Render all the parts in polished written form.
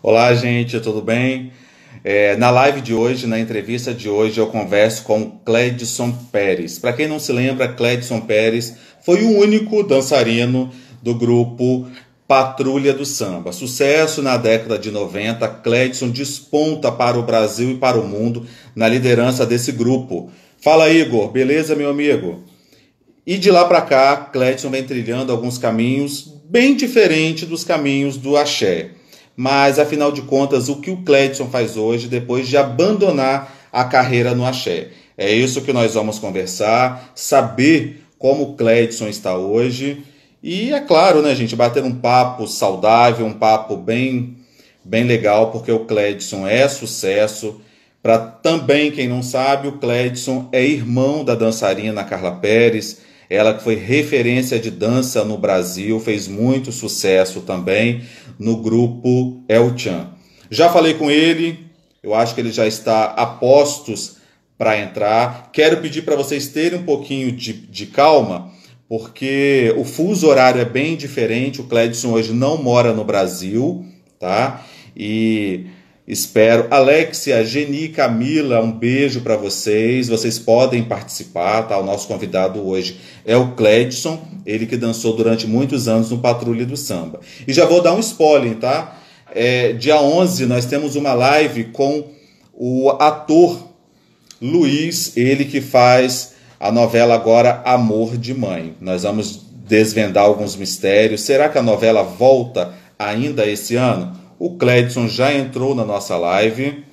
Olá, gente, tudo bem? Na live de hoje, na entrevista de hoje, eu converso com Cledson Pérez. Para quem não se lembra, Cledson Pérez foi o único dançarino do grupo Patrulha do Samba. Sucesso na década de 90, Cledson desponta para o Brasil e para o mundo na liderança desse grupo. Fala, Igor, beleza, meu amigo? E de lá para cá, Cledson vem trilhando alguns caminhos bem diferentes dos caminhos do axé. Mas, afinal de contas, o que o Cledson faz hoje, depois de abandonar a carreira no axé? É isso que nós vamos conversar, saber como o Cledson está hoje. E, é claro, né, gente, bater um papo saudável, um papo bem legal, porque o Cledson é sucesso. Para também quem não sabe, o Cledson é irmão da dançarina Carla Pérez, ela que foi referência de dança no Brasil, fez muito sucesso também no grupo El Chan. Já falei com ele, eu acho que ele já está a postos para entrar. Quero pedir para vocês terem um pouquinho de calma, porque o fuso horário é bem diferente. O Cledson hoje não mora no Brasil, tá? E espero. Alexia, Geni, Camila, um beijo para vocês. Vocês podem participar, tá? O nosso convidado hoje é o Cledson, ele que dançou durante muitos anos no Patrulha do Samba. E já vou dar um spoiler, tá? Dia 11 nós temos uma live com o ator Luiz, ele que faz a novela agora Amor de Mãe. Nós vamos desvendar alguns mistérios. Será que a novela volta ainda esse ano? O Cledson já entrou na nossa live.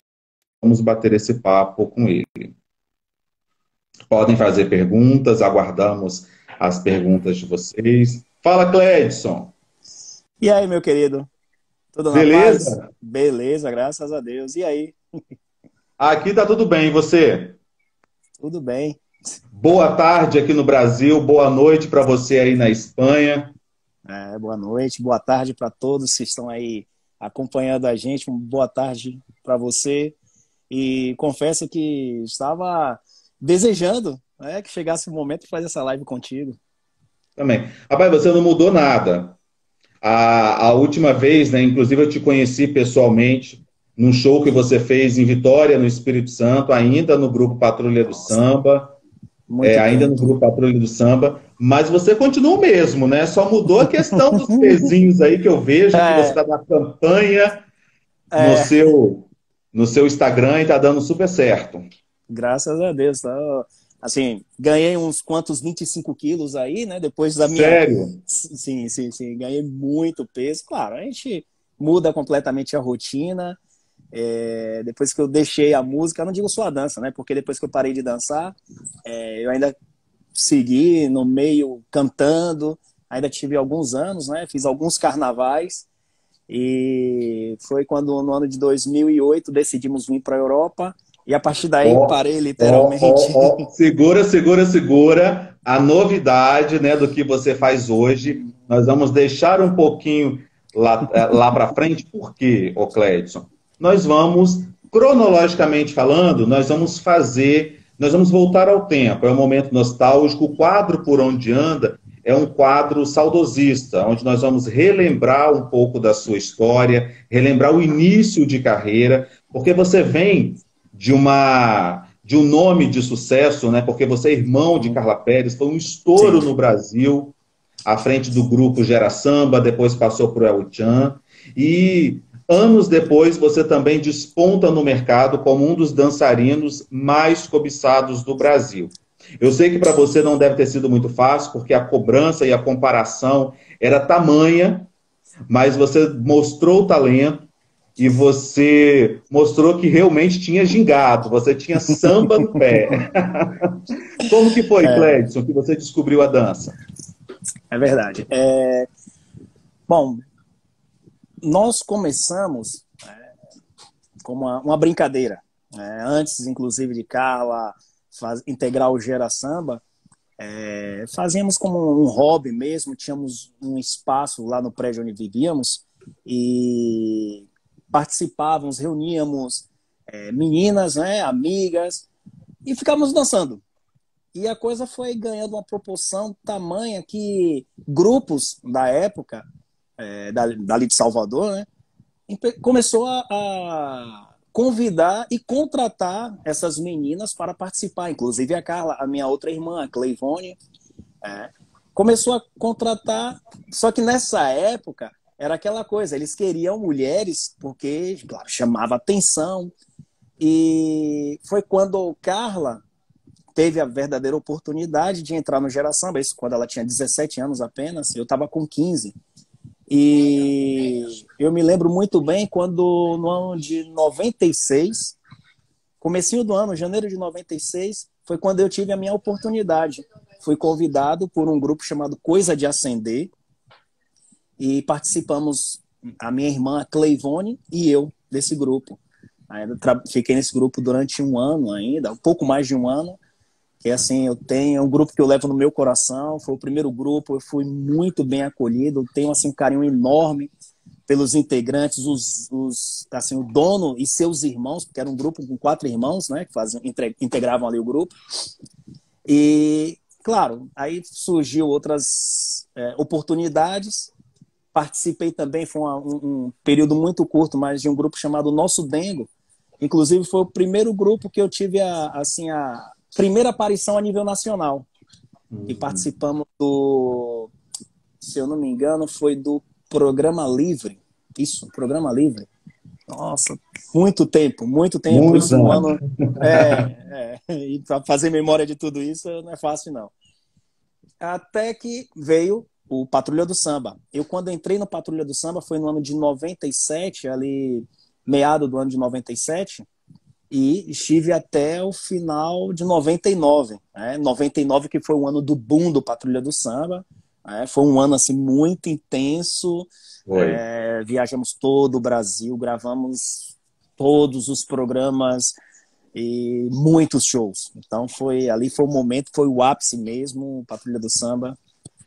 Vamos bater esse papo com ele. Podem fazer perguntas, aguardamos as perguntas de vocês. Fala, Cledson. E aí, meu querido? Tudo na paz? Beleza? Beleza, graças a Deus. E aí? Aqui tá tudo bem, e você? Tudo bem. Boa tarde aqui no Brasil, boa noite para você aí na Espanha. Boa noite, boa tarde para todos que estão aí acompanhando a gente. Boa tarde para você. E confesso que estava desejando, né, que chegasse o momento de fazer essa live contigo. Também. Rapaz, você não mudou nada. A última vez, né, inclusive eu te conheci pessoalmente num show que você fez em Vitória, no Espírito Santo, ainda no grupo Patrulha do Nossa, Samba, muito ainda no tempo. grupo Patrulha do Samba, mas você continua o mesmo, né? Só mudou a questão dos pezinhos aí que eu vejo que você É, está na campanha no é, seu Instagram e está dando super certo. Graças a Deus. Tá? Assim, ganhei uns quantos 25 quilos aí, né? Depois da minha. Sério? Sim, sim, sim. Ganhei muito peso. Claro, a gente muda completamente a rotina. Depois que eu deixei a música, eu não digo só a dança, né? Porque depois que eu parei de dançar, eu ainda segui no meio cantando. Ainda tive alguns anos, né? Fiz alguns carnavais. E foi quando, no ano de 2008, decidimos vir para a Europa. E a partir daí Ó, parei ó, literalmente. ó, ó. Segura, segura, segura. A novidade, né, do que você faz hoje, nós vamos deixar um pouquinho lá para frente. Por quê, ô Cledson? Nós vamos, cronologicamente falando, nós vamos voltar ao tempo. É um momento nostálgico. O quadro Por Onde Anda é um quadro saudosista, onde nós vamos relembrar um pouco da sua história, relembrar o início de carreira, porque você vem de um nome de sucesso, né? Porque você é irmão de Carla Pérez, foi um estouro Sim. no Brasil, à frente do grupo Gera Samba, depois passou para o El Chan, e anos depois você também desponta no mercado como um dos dançarinos mais cobiçados do Brasil. Eu sei que para você não deve ter sido muito fácil, porque a cobrança e a comparação era tamanha, mas você mostrou o talento, e você mostrou que realmente tinha gingado, você tinha samba no pé. Como que foi, É, Cledson, que você descobriu a dança? é verdade. Bom, nós começamos como uma brincadeira. Antes, inclusive, de Carla integrar o Gera Samba, fazíamos como um hobby mesmo, tínhamos um espaço lá no prédio onde vivíamos e participávamos, reuníamos meninas, né, amigas, e ficávamos dançando. E a coisa foi ganhando uma proporção tamanha que grupos da época, dali de Salvador, né, começou a convidar e contratar essas meninas para participar, inclusive a Carla, a minha outra irmã, a Cleivone, começou a contratar, só que nessa época era aquela coisa, eles queriam mulheres porque, claro, chamava atenção, e foi quando Carla teve a verdadeira oportunidade de entrar no Geração, isso quando ela tinha 17 anos apenas, eu estava com 15. E eu me lembro muito bem quando no ano de 96, comecinho do ano, janeiro de 96, foi quando eu tive a minha oportunidade. Fui convidado por um grupo chamado Coisa de Acender e participamos, a minha irmã a Cleivone e eu, desse grupo. Fiquei nesse grupo durante um ano ainda, um pouco mais de um ano, que assim, é um grupo que eu levo no meu coração, foi o primeiro grupo, eu fui muito bem acolhido, tenho assim, um carinho enorme pelos integrantes, assim, o dono e seus irmãos, porque era um grupo com 4 irmãos, né, que integravam ali o grupo. E, claro, aí surgiu outras oportunidades, participei também, foi um período muito curto, mas de um grupo chamado Nosso Dengo, inclusive foi o primeiro grupo que eu tive a primeira aparição a nível nacional. E participamos se eu não me engano, foi do Programa Livre. Isso, Programa Livre. Nossa, muito tempo. Muitos Isso no anos. ano. E para fazer memória de tudo isso não é fácil, não. Até que veio o Patrulha do Samba. Eu, quando entrei no Patrulha do Samba, foi no ano de 97, ali, meado do ano de 97, e estive até o final de 99. 99 que foi o ano do boom do Patrulha do Samba. Foi um ano assim, muito intenso. Viajamos todo o Brasil, gravamos todos os programas e muitos shows. Então ali foi o momento, foi o ápice mesmo. O Patrulha do Samba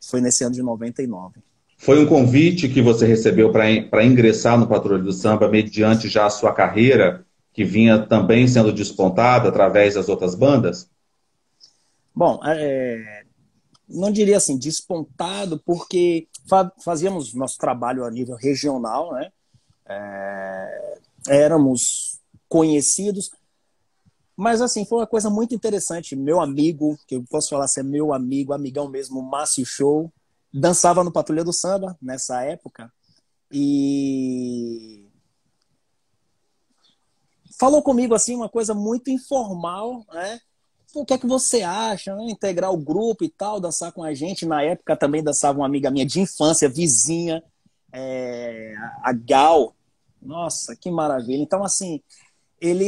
foi nesse ano de 99. Foi um convite que você recebeu para ingressar no Patrulha do Samba mediante já a sua carreira, que vinha também sendo despontada através das outras bandas? Bom, não diria assim, despontado, porque fazíamos nosso trabalho a nível regional, né? Éramos conhecidos, mas assim, foi uma coisa muito interessante. Meu amigo, que eu posso falar assim, é meu amigo, amigão mesmo, Márcio Show, dançava no Patrulha do Samba nessa época e falou comigo assim uma coisa muito informal, né? O que é que você acha, né? Integrar o grupo e tal, dançar com a gente. Na época também dançava uma amiga minha de infância, vizinha, a Gal. Nossa, que maravilha. Então, assim,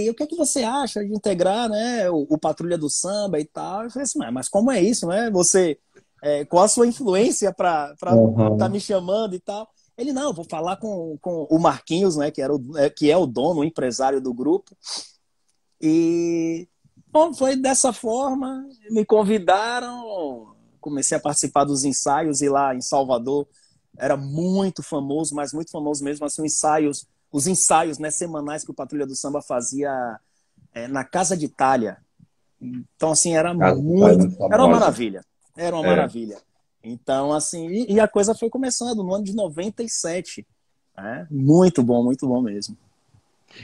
o que é que você acha de integrar, né, o Patrulha do Samba e tal? Eu falei assim, mas como é isso, né? Qual a sua influência para tá me chamando e tal? Ele, não, vou falar com o Marquinhos, né, que é o dono, o empresário do grupo. E bom, foi dessa forma, me convidaram, comecei a participar dos ensaios, e lá em Salvador era muito famoso, mas muito famoso mesmo, assim, os ensaios, né, semanais que o Patrulha do Samba fazia na Casa de Itália. Então, assim, era Muito uma famosa. maravilha, era uma maravilha. Então, assim, e a coisa foi começando no ano de 97, né? Muito bom mesmo.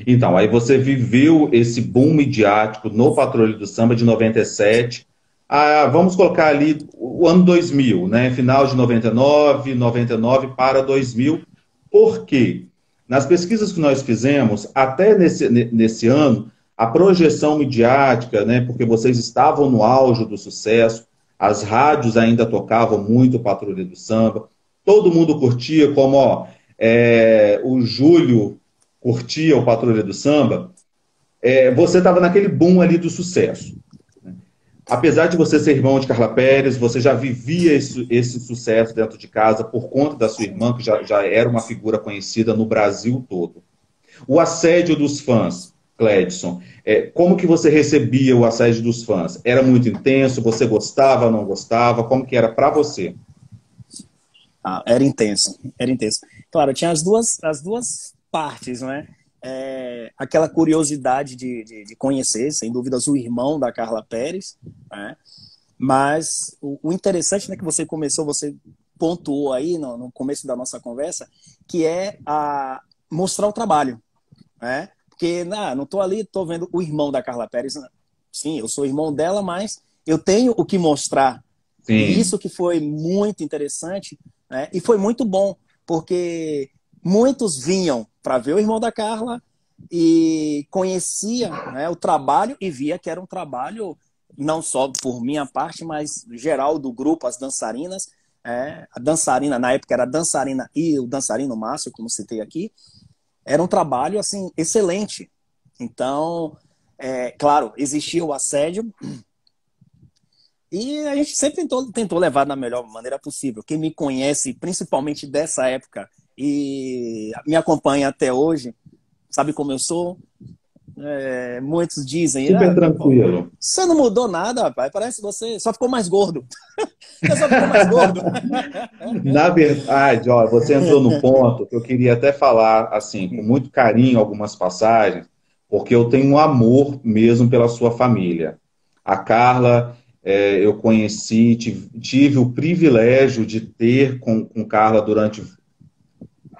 Então, aí você viveu esse boom midiático no Patrulho do Samba de 97. Vamos colocar ali o ano 2000, né? Final de 99 para 2000. Por quê? Nas pesquisas que nós fizemos, até nesse ano, a projeção midiática, né? Porque vocês estavam no auge do sucesso, as rádios ainda tocavam muito o Patrulha do Samba, todo mundo curtia, como o Júlio curtia o Patrulha do Samba, você estava naquele boom ali do sucesso. Apesar de você ser irmão de Carla Pérez, você já vivia esse sucesso dentro de casa por conta da sua irmã, que já era uma figura conhecida no Brasil todo. O assédio dos fãs, Cledson, como que você recebia o assédio dos fãs? Era muito intenso? Você gostava, não gostava? Como que era para você? Era intenso, era intenso. Claro, tinha as duas partes, né? Aquela curiosidade de conhecer, sem dúvidas, o irmão da Carla Pérez, né? Mas o interessante, né, que você pontuou aí no começo da nossa conversa, que é a mostrar o trabalho, né? Porque não estou ali, estou vendo o irmão da Carla Pérez. Sim, eu sou irmão dela, mas eu tenho o que mostrar. E Sim. isso que foi muito interessante, né? E foi muito bom, porque muitos vinham para ver o irmão da Carla e conheciam, né, o trabalho e via que era um trabalho não só por minha parte, mas geral do grupo, as dançarinas. A dançarina, na época era a dançarina e o dançarino Márcio, como citei aqui, era um trabalho assim excelente. Então, claro, existia o assédio e a gente sempre tentou levar da melhor maneira possível. Quem me conhece, principalmente dessa época, e me acompanha até hoje, sabe como eu sou? Muitos dizem, Super pô, tranquilo. você não mudou nada, rapaz, parece que você só ficou mais gordo. Você só ficou mais gordo. Na verdade, ó, você entrou no ponto que eu queria até falar, assim, com muito carinho, algumas passagens, porque eu tenho um amor mesmo pela sua família. A Carla, eu conheci, tive o privilégio de ter com Carla durante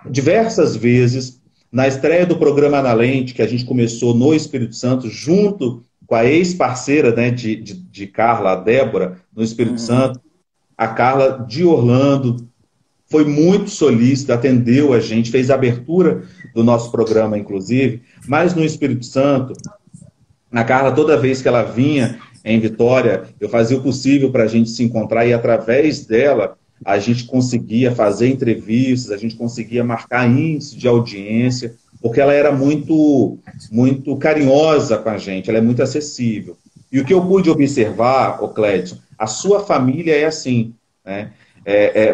diversas vezes. Na estreia do programa Na Lente, que a gente começou no Espírito Santo, junto com a ex-parceira, né, de Carla, a Débora, no Espírito Uhum. Santo, a Carla de Orlando foi muito solícita, atendeu a gente, fez a abertura do nosso programa, inclusive, mas no Espírito Santo, a Carla, toda vez que ela vinha em Vitória, eu fazia o possível para a gente se encontrar e, através dela, a gente conseguia fazer entrevistas, a gente conseguia marcar índice de audiência, porque ela era muito carinhosa com a gente, ela é muito acessível. E o que eu pude observar, ô Clédson, a sua família é assim, né?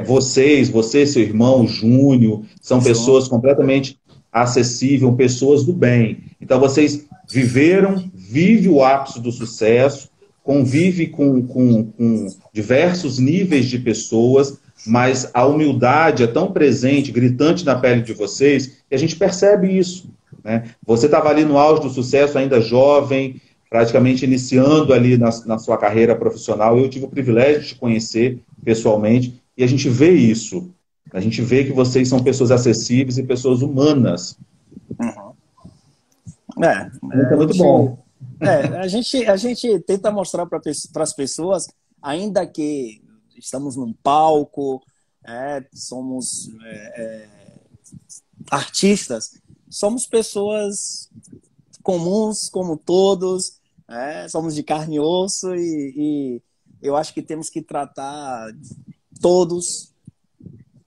Você, seu irmão, Júnior, são pessoas Junto. completamente acessíveis, pessoas do bem. Então, vocês vive o ápice do sucesso, convive com diversos níveis de pessoas, mas a humildade é tão presente, gritante na pele de vocês, que a gente percebe isso, né? Você estava ali no auge do sucesso, ainda jovem, praticamente iniciando ali na sua carreira profissional. Eu tive o privilégio de te conhecer pessoalmente e a gente vê isso. A gente vê que vocês são pessoas acessíveis e pessoas humanas. Uhum. Isso é A muito gente, bom. a gente tenta mostrar para as pessoas, ainda que estamos num palco, somos artistas, somos pessoas comuns como todos, somos de carne e osso e eu acho que temos que tratar todos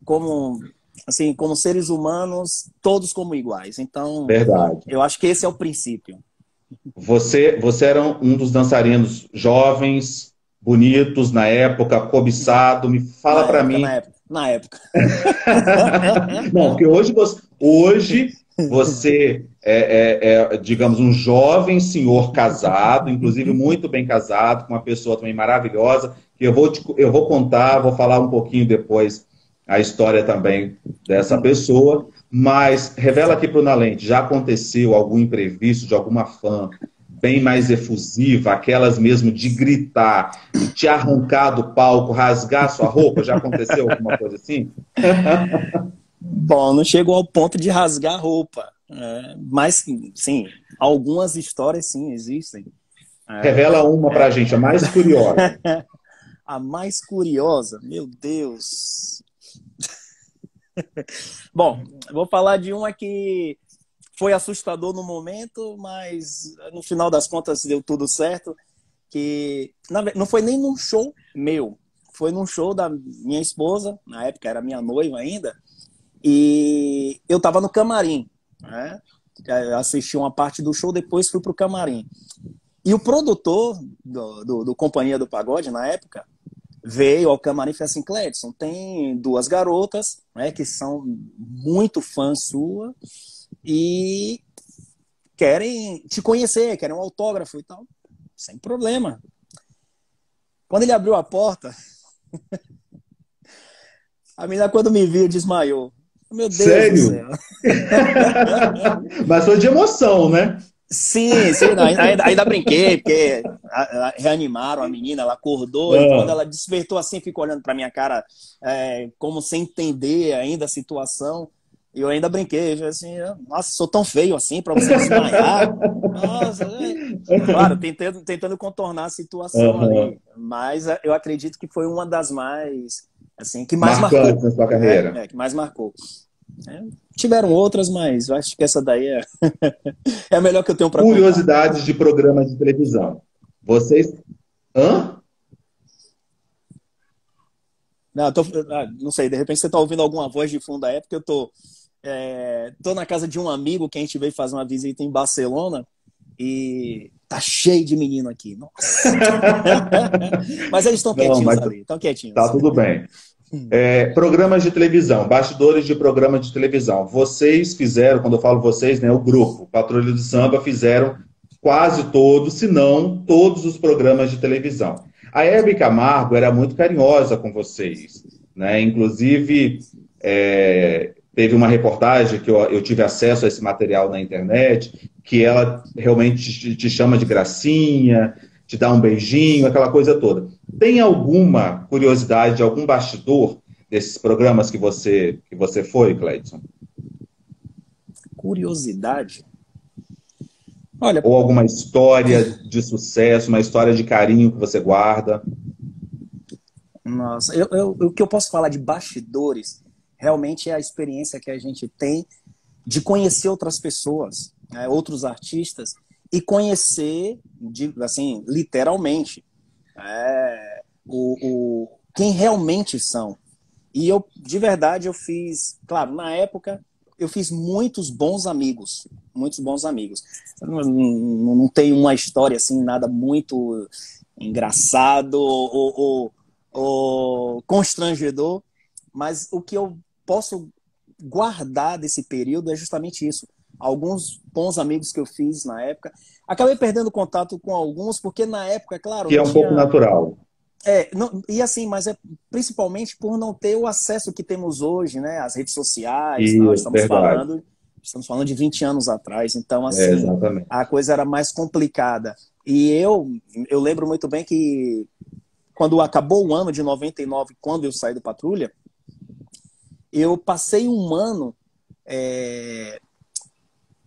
como assim, como seres humanos, todos como iguais. Então, Verdade. eu acho que esse é o princípio. Você era um dos dançarinos jovens, bonitos na época, cobiçado. Me fala Na para época, mim. na época. Não, porque hoje você digamos, um jovem senhor casado, inclusive muito bem casado, com uma pessoa também maravilhosa, que eu vou contar, vou falar um pouquinho depois a história também dessa pessoa, mas revela aqui para o Nalente, já aconteceu algum imprevisto de alguma fã bem mais efusiva, aquelas mesmo de gritar, de te arrancar do palco, rasgar sua roupa? Já aconteceu alguma coisa assim? Bom, não chegou ao ponto de rasgar a roupa, mas sim, algumas histórias sim existem. Revela uma pra gente, a mais curiosa. A mais curiosa, meu Deus. Bom, vou falar de uma que foi assustador no momento, mas no final das contas deu tudo certo. Que não foi nem num show meu, foi num show da minha esposa, na época era minha noiva ainda, e eu estava no camarim, né? Assisti uma parte do show, depois fui pro camarim. E o produtor do Companhia do Pagode, na época, veio ao camarim e falou assim: Cledson, tem duas garotas, né, que são muito fãs sua e querem te conhecer, querem um autógrafo e tal. Sem problema. Quando ele abriu a porta, a menina, quando me viu, desmaiou. Meu Deus do Sério? céu. Mas foi de emoção, né? Sim, sim, não, ainda brinquei, porque reanimaram a menina, ela acordou e quando Ah, ela despertou assim, ficou olhando para minha cara, como sem entender ainda a situação. E eu ainda brinquei, eu falei assim, nossa, sou tão feio assim para você desmaiar. Nossa, claro, tentando contornar a situação Aham. ali, mas eu acredito que foi uma das mais, assim, que mais Marcantes marcou, na sua né? carreira. Que mais marcou. É, tiveram outras, mas eu acho que essa daí é, é a melhor que eu tenho para contar. Curiosidades de programas de televisão. Vocês. Hã? Não, não sei, de repente você está ouvindo alguma voz de fundo aí, porque eu tô na casa de um amigo que a gente veio fazer uma visita em Barcelona e tá cheio de menino aqui. Nossa. Mas eles estão Não, quietinhos mas ali, estão tá quietinhos. tudo bem. Programas de televisão, bastidores de programas de televisão. Vocês fizeram, quando eu falo vocês, né, o grupo Patrulha do Samba fizeram quase todos, se não todos os programas de televisão. A Hebe Camargo era muito carinhosa com vocês, né? Inclusive, teve uma reportagem que eu tive acesso a esse material na internet, que ela realmente te chama de gracinha, te dá um beijinho, aquela coisa toda. Tem alguma curiosidade, algum bastidor desses programas que você foi, Cleidson? Curiosidade? Olha, Ou alguma história de sucesso, uma história de carinho que você guarda? nossa, o que eu posso falar de bastidores realmente é a experiência que a gente tem de conhecer outras pessoas, né, outros artistas, e conhecer, assim, literalmente, quem realmente são. E eu, de verdade, eu fiz, claro, na época, eu fiz muitos bons amigos, muitos bons amigos. Eu não tenho uma história assim, nada muito engraçado ou constrangedor, mas o que eu posso guardar desse período é justamente isso. Alguns bons amigos que eu fiz na época. Acabei perdendo contato com alguns, porque na época, claro, Que não é um pouco tinha natural. e assim, mas é principalmente por não ter o acesso que temos hoje, né? As redes sociais, nós Isso, verdade. estamos falando de 20 anos atrás, então assim, a Exatamente. coisa era mais complicada. E eu lembro muito bem que quando acabou o ano de 99, quando eu saí do Patrulha, eu passei um ano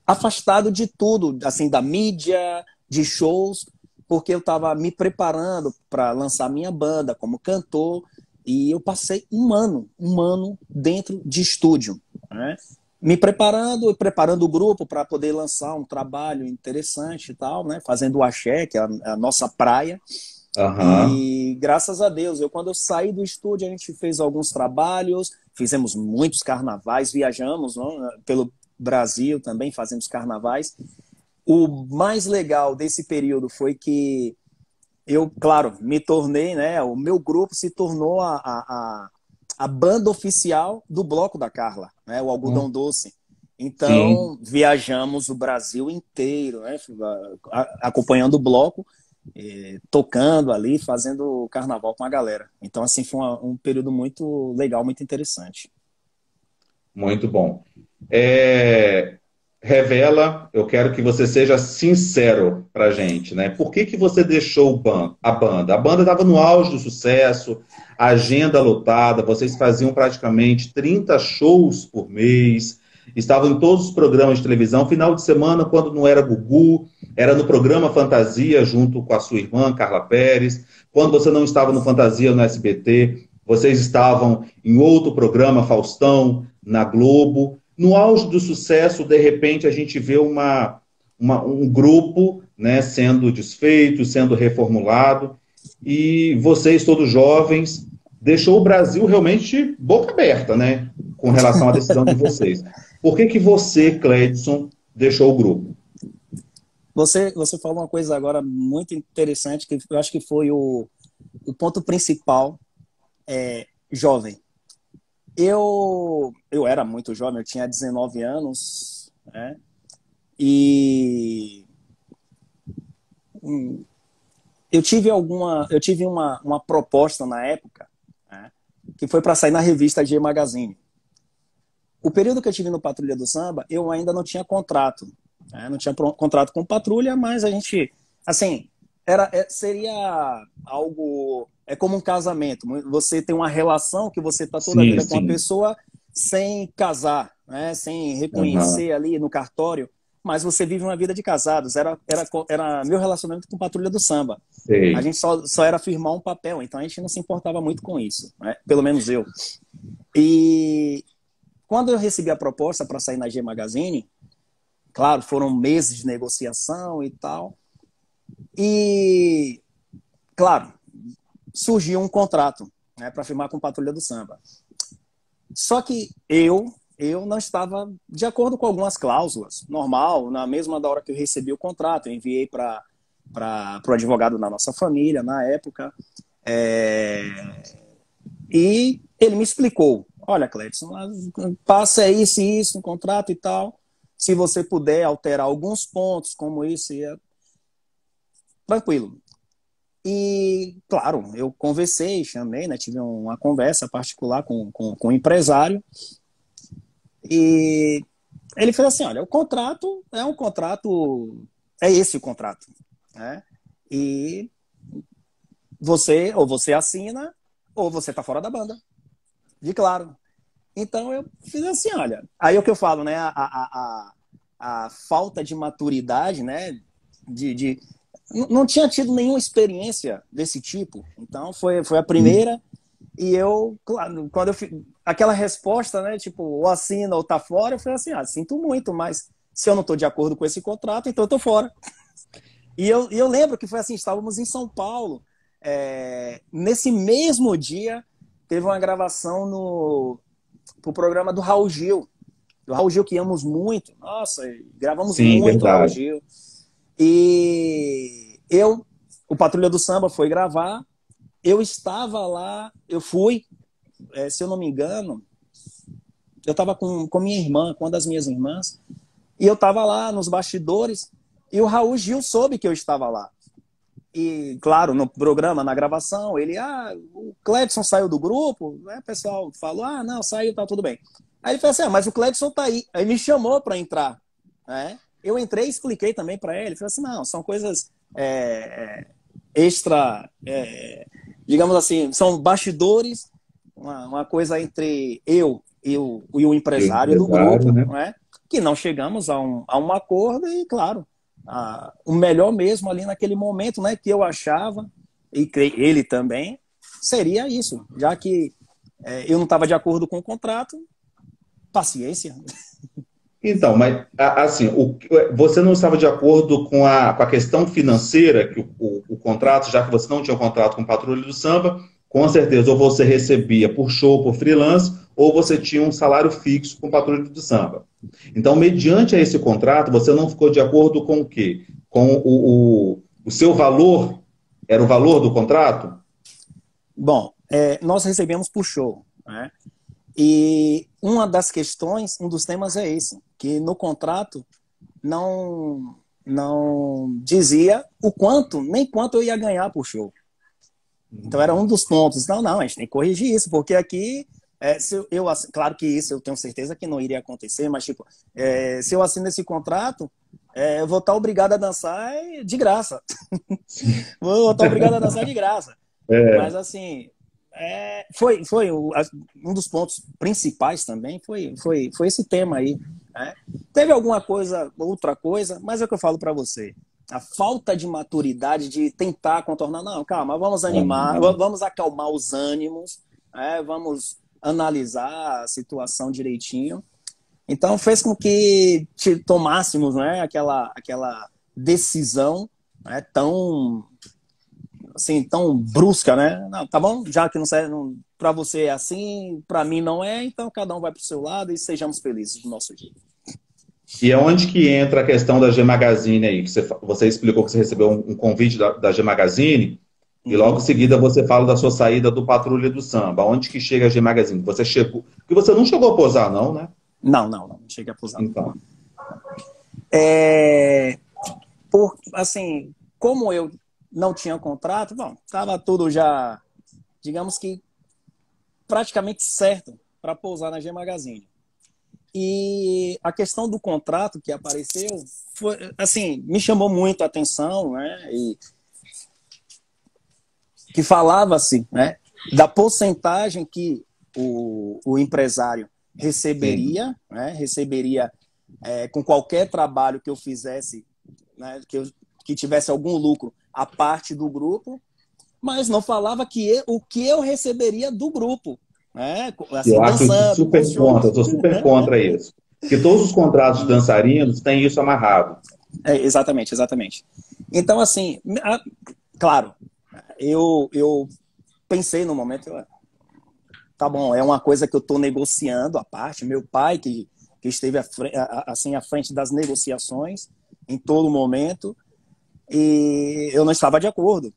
afastado de tudo, assim, da mídia, de shows, porque eu estava me preparando para lançar minha banda como cantor, e eu passei um ano dentro de estúdio, né? Me preparando e preparando o grupo para poder lançar um trabalho interessante e tal, né? Fazendo o axé, que é a nossa praia. Aham. E graças a Deus, quando eu saí do estúdio, a gente fez alguns trabalhos, fizemos muitos carnavais, viajamos, não, pelo Brasil também, fazemos carnavais. O mais legal desse período foi que eu, claro, me tornei, né? O meu grupo se tornou a banda oficial do Bloco da Carla, né? O Algodão Doce. Sim, Então, viajamos o Brasil inteiro, né? Acompanhando o bloco, tocando ali, fazendo carnaval com a galera. Então, assim, foi um período muito legal, muito interessante. muito bom. É, revela, eu quero que você seja sincero pra gente, né? Por que que você deixou a banda? A banda estava no auge do sucesso, agenda lotada, vocês faziam praticamente 30 shows por mês, estavam em todos os programas de televisão, final de semana, quando não era Gugu, era no programa Fantasia, junto com a sua irmã, Carla Pérez. Quando você não estava no Fantasia, no SBT, vocês estavam em outro programa, Faustão, na Globo. No auge do sucesso, de repente, a gente vê um grupo, né, sendo desfeito, sendo reformulado, e vocês, todos jovens, deixou o Brasil realmente boca aberta, né, com relação à decisão de vocês. Por que que você, Cledson, deixou o grupo? Você falou uma coisa agora muito interessante, que eu acho que foi o ponto principal, jovem. Eu era muito jovem, eu tinha 19 anos, né? E eu tive uma proposta na época, né, que foi para sair na revista G Magazine. O período que eu tive no Patrulha do Samba, eu ainda não tinha contrato, né? Não tinha contrato com Patrulha, mas a gente, assim, seria algo, é como um casamento. Você tem uma relação que você está toda a Sim, vida com a sim. pessoa sem casar, né, sem Aham, reconhecer ali no cartório, mas você vive uma vida de casados. Era meu relacionamento com Patrulha do Samba. A sei. gente só era firmar um papel, então a gente não se importava muito com isso, né? Pelo menos eu. E quando eu recebi a proposta para sair na G Magazine, claro, foram meses de negociação e tal, e, claro, surgiu um contrato, né, para firmar com Patrulha do Samba. Só que eu não estava de acordo com algumas cláusulas. Normal, na mesma da hora que eu recebi o contrato, eu enviei para o advogado da nossa família, na época, é, e ele me explicou, olha, Cledson, passa isso e isso no contrato e tal, se você puder alterar alguns pontos, como isso, tranquilo. E, claro, eu conversei, chamei, né, tive uma conversa particular com o empresário, e ele fez assim, olha, o contrato é um contrato, é esse o contrato, né? E ou você assina, ou você tá fora da banda, de claro. Então eu fiz assim, olha, aí é o que eu falo, né, a falta de maturidade, né, de não tinha tido nenhuma experiência desse tipo, então foi a primeira. E eu, claro, quando aquela resposta, né, tipo, ou assina ou tá fora, eu falei assim, sinto muito, mas se eu não tô de acordo com esse contrato, então eu tô fora. E eu lembro que foi assim, estávamos em São Paulo, nesse mesmo dia teve uma gravação pro programa do Raul Gil que amamos muito, nossa, gravamos Sim, muito o Raul verdade. Gil, o Patrulha do Samba foi gravar, eu estava lá, eu fui, se eu não me engano, eu estava com minha irmã, com uma das minhas irmãs, e eu estava lá nos bastidores, e o Raul Gil soube que eu estava lá. E, claro, no programa, na gravação, ele, o Cledson saiu do grupo, né? O pessoal falou, não, saiu, tá tudo bem. Aí ele falou assim, mas o Cledson tá aí. Aí me chamou para entrar, né? Eu entrei e expliquei também para ele, falei assim, não, são coisas extra, digamos assim, são bastidores, uma coisa entre e o E o empresário do empresário, grupo, né? não é? Que não chegamos a um acordo e, claro, o melhor mesmo ali naquele momento, né, que eu achava, e ele também, seria isso, já que eu não estava de acordo com o contrato, paciência. Então, mas assim, você não estava de acordo com a questão financeira, que o contrato, já que você não tinha um contrato com o Patrulha do Samba, com certeza, ou você recebia por show, por freelance, ou você tinha um salário fixo com o Patrulha do Samba. Então, mediante a esse contrato, você não ficou de acordo com o quê? Com o seu valor, era o valor do contrato? Bom, nós recebemos por show, né? E uma das questões, um dos temas é esse, que no contrato não dizia o quanto, nem quanto eu ia ganhar por show. Então era um dos pontos. Não, a gente tem que corrigir isso, porque aqui, claro que isso eu tenho certeza que não iria acontecer, mas tipo, se eu assino esse contrato, eu vou estar obrigado a dançar de graça. Vou estar obrigado a dançar de graça. Mas assim, foi um dos pontos principais também, foi esse tema aí. Né? Teve alguma coisa, outra coisa, mas é o que eu falo para você. A falta de maturidade de tentar contornar. Não, calma, vamos animar, vamos acalmar os ânimos, vamos analisar a situação direitinho. Então fez com que tomássemos, né, aquela decisão, né, tão assim, tão brusca, né? Não, tá bom, já que não serve, para você é assim, para mim não é, então cada um vai pro seu lado e sejamos felizes do nosso jeito. E é onde que entra a questão da G Magazine aí, que você explicou que você recebeu um convite da G Magazine, e logo em Uhum. seguida você fala da sua saída do Patrulha do Samba. Onde que chega a G Magazine? Você chegou. Porque você não chegou a posar, não, né? Não cheguei a posar. Então. Assim, como eu não tinha contrato, bom, estava tudo já, digamos que praticamente certo para pousar na G Magazine. E a questão do contrato que apareceu foi, assim, me chamou muito a atenção, né? E que falava-se, né, da porcentagem que o empresário Sim. receberia, né? Receberia com qualquer trabalho que eu fizesse, né? Que tivesse algum lucro a parte do grupo, mas não falava o que eu receberia do grupo, né? Eu Assim, acho dançando, com super os contra, eu shows. sou super contra isso. Porque todos os contratos de dançarinos têm isso amarrado. Exatamente, exatamente. Então, assim, claro, eu pensei no momento, tá bom, é uma coisa que eu estou negociando à parte. Meu pai, que esteve assim, à frente das negociações em todo momento, e eu não estava de acordo.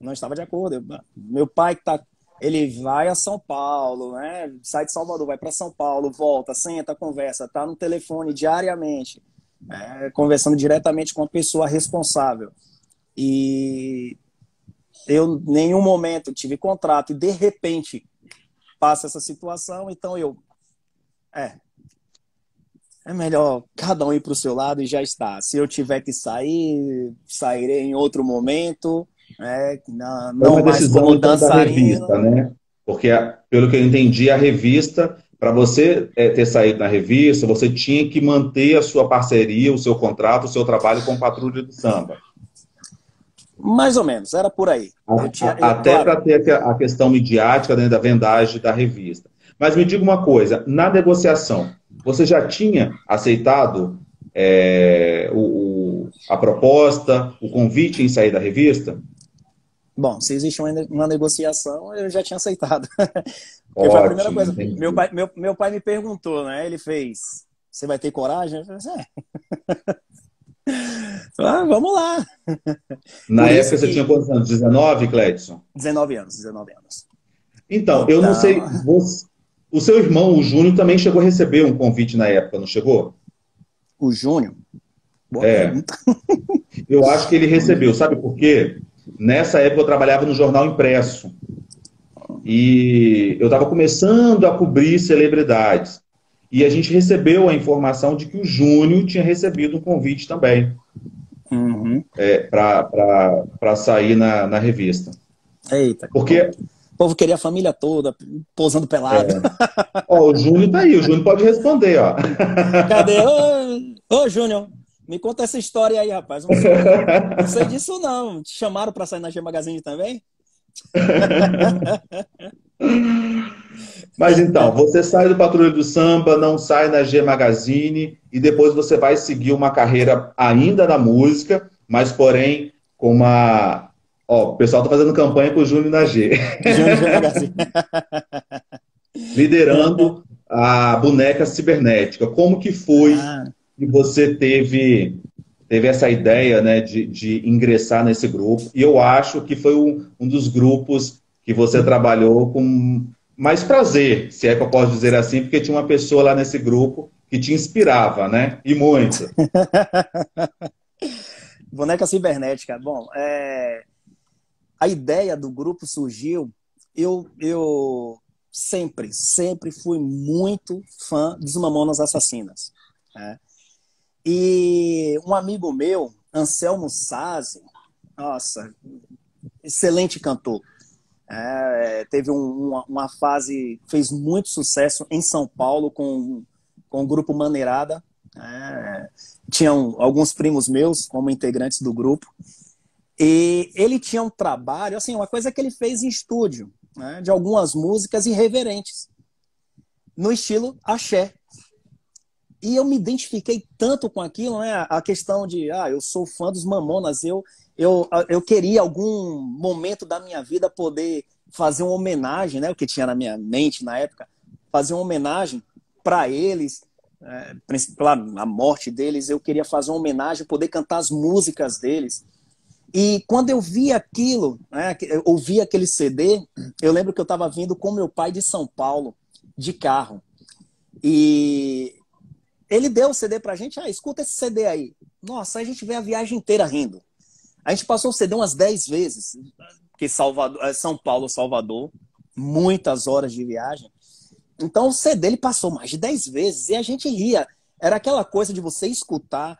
Não estava de acordo. Meu pai que tá, ele vai a São Paulo, né? Sai de Salvador, vai para São Paulo, volta, senta, conversa, tá no telefone diariamente, conversando diretamente com a pessoa responsável. E eu, em nenhum momento, tive contrato e, de repente, passa essa situação, então é, é melhor cada um ir para o seu lado e já está. Se eu tiver que sair, sairei em outro momento, não, Foi não uma mais decisão, como então, da revista, dançarino. né? Porque, pelo que eu entendi, a revista, para você ter saído na revista, você tinha que manter a sua parceria, o seu contrato, o seu trabalho com Patrulha do Samba. Mais ou menos, era por aí. Até Claro, para ter a questão midiática dentro da vendagem da revista. Mas me diga uma coisa, na negociação, você já tinha aceitado a proposta, o convite em sair da revista? bom, se existe uma negociação, eu já tinha aceitado. Porque foi a primeira Ótimo, coisa. entendi. Meu pai me perguntou, né? Ele fez: você vai ter coragem? Eu falei assim, vamos lá. Na Por isso época você tinha que quantos anos? 19, Cledson? 19 anos, 19 anos. Então, eu não sei, Então, o seu irmão, o Júnior, também chegou a receber um convite na época, não chegou? o Júnior, boa É, pergunta. eu acho que ele recebeu, sabe por quê? Nessa época eu trabalhava no jornal impresso e eu estava começando a cobrir celebridades. E a gente recebeu a informação de que o Júnior tinha recebido um convite também Uhum. para sair na revista. Eita, Porque, pronto. O povo queria a família toda, posando pelado. ó, o Júnior tá aí, o Júnior pode responder, ó. Cadê? Ô Júnior, me conta essa história aí, rapaz. Não sei disso, não. Te chamaram pra sair na G Magazine também? Mas então, você sai do Patrulha do Samba, não sai na G Magazine e depois você vai seguir uma carreira ainda na música, mas porém com uma. Ó, o pessoal tá fazendo campanha pro Júnior na G, Júnior G Magazine. liderando a boneca cibernética. Como que foi Ah, que você teve essa ideia, né, de ingressar nesse grupo? E eu acho que foi um dos grupos que você trabalhou com mais prazer, se é que eu posso dizer assim, porque tinha uma pessoa lá nesse grupo que te inspirava, né? E muito. boneca cibernética. Bom, a ideia do grupo surgiu. Eu sempre fui muito fã dos Mamonas Assassinas, né? E um amigo meu, Anselmo Sazzi, nossa, excelente cantor. Teve uma fase, fez muito sucesso em São Paulo com o grupo Maneirada. Tinham alguns primos meus como integrantes do grupo. E ele tinha um trabalho, assim, uma coisa que ele fez em estúdio, né, de algumas músicas irreverentes, no estilo axé. E eu me identifiquei tanto com aquilo, né? A questão de, eu sou fã dos Mamonas, eu queria algum momento da minha vida poder fazer uma homenagem, né? O que tinha na minha mente na época, fazer uma homenagem para eles, pela a morte deles, eu queria fazer uma homenagem, poder cantar as músicas deles. E quando eu vi aquilo, né, eu ouvi aquele CD, eu lembro que eu estava vindo com meu pai de São Paulo, de carro. E ele deu o CD pra gente, escuta esse CD aí. Nossa, a gente veio a viagem inteira rindo. A gente passou o CD umas 10 vezes, que São Paulo, Salvador, muitas horas de viagem. Então o CD ele passou mais de 10 vezes e a gente ria. Era aquela coisa de você escutar.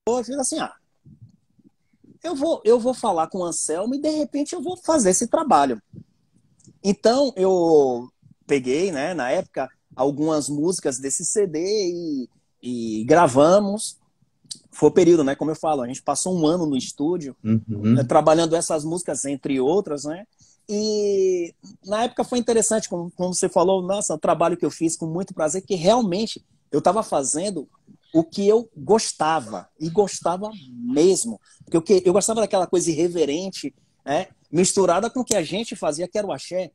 Eu fiz assim, eu vou falar com o Anselmo e de repente eu vou fazer esse trabalho. Então eu peguei, né, na época, algumas músicas desse CD e gravamos. Foi o período, né, como eu falo, a gente passou um ano no estúdio, Uhum. trabalhando essas músicas, entre outras, né? E na época foi interessante, como você falou, nossa, o trabalho que eu fiz com muito prazer, que realmente eu estava fazendo o que eu gostava, e gostava mesmo. Porque eu gostava daquela coisa irreverente, né? Misturada com o que a gente fazia, que era o axé.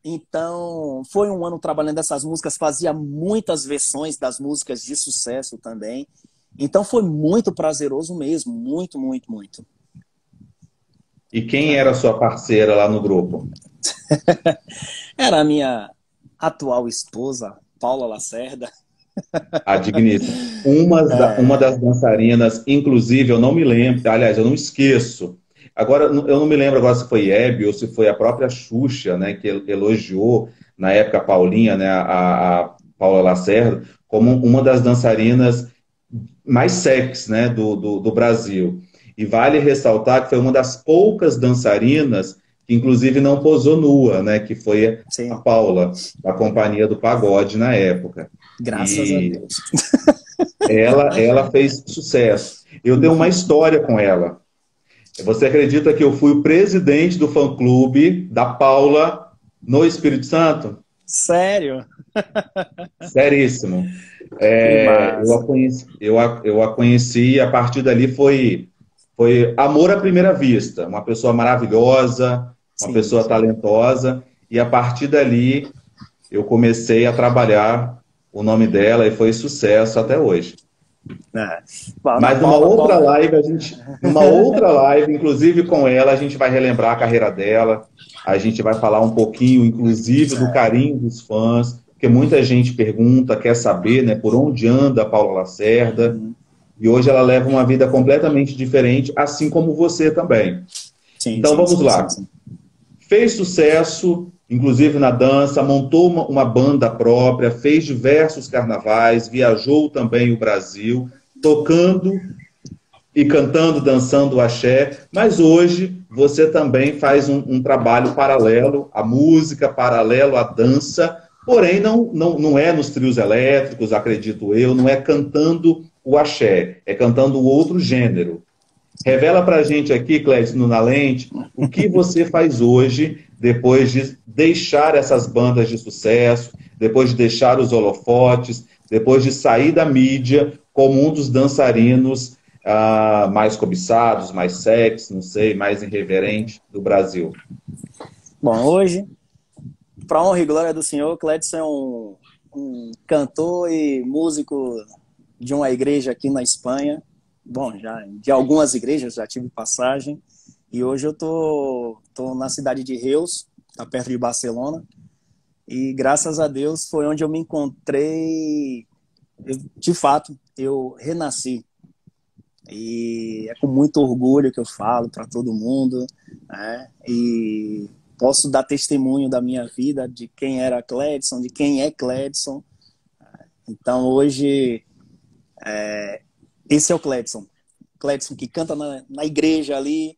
Então, foi um ano trabalhando essas músicas, fazia muitas versões das músicas de sucesso também. Então, foi muito prazeroso mesmo, muito, muito, muito. E quem era a sua parceira lá no grupo? Era a minha atual esposa, Paula Lacerda. A digníssima. Uma das dançarinas, inclusive, eu não me lembro, aliás, eu não esqueço. Agora, eu não me lembro agora se foi Hebe ou se foi a própria Xuxa, né, que elogiou, na época, a Paulinha, né, a Paula Lacerda, como uma das dançarinas mais sexy, né, do Brasil. E vale ressaltar que foi uma das poucas dançarinas que, inclusive, não posou nua, né, que foi a Sim, Paula, da Companhia do Pagode na época. graças a E Deus. ela fez sucesso. Eu tenho uma história com ela. Você acredita que eu fui o presidente do fã-clube da Paula no Espírito Santo? Sério? Seríssimo. Que Eu a massa. conheci, eu a conheci e a partir dali foi amor à primeira vista. Uma pessoa maravilhosa, uma Sim, pessoa sim. talentosa. E a partir dali eu comecei a trabalhar o nome dela e foi sucesso até hoje. É. Bom, na Mas numa outra Paula. live, numa outra live, inclusive com ela, a gente vai relembrar a carreira dela, a gente vai falar um pouquinho, inclusive, do carinho dos fãs, porque muita gente pergunta, quer saber, né, por onde anda a Paula Lacerda, Uhum. e hoje ela leva uma vida completamente diferente, assim como você também. Sim, Então sim, vamos sim, sim, lá. sim. Fez sucesso, inclusive na dança, montou uma banda própria, fez diversos carnavais, viajou também o Brasil, tocando e cantando, dançando o axé, mas hoje você também faz um trabalho paralelo à música, paralelo à dança, porém não é nos trios elétricos, acredito eu, não é cantando o axé, é cantando o outro gênero. Revela para a gente aqui, Clédio, no Na Lente, o que você faz hoje, depois de deixar essas bandas de sucesso, depois de deixar os holofotes, depois de sair da mídia como um dos dançarinos mais cobiçados, mais sexy, não sei, mais irreverente do Brasil. Bom, hoje, para honra e glória do Senhor, Cledson é um cantor e músico de uma igreja aqui na Espanha. Bom, já de algumas igrejas já tive passagem. E hoje eu tô na cidade de Reus, tá perto de Barcelona. E graças a Deus foi onde eu me encontrei. De fato, eu renasci. E é com muito orgulho que eu falo para todo mundo, né? E posso dar testemunho da minha vida, de quem era Cledson, de quem é Cledson. Então hoje, esse é o Cledson. Cledson que canta na igreja ali,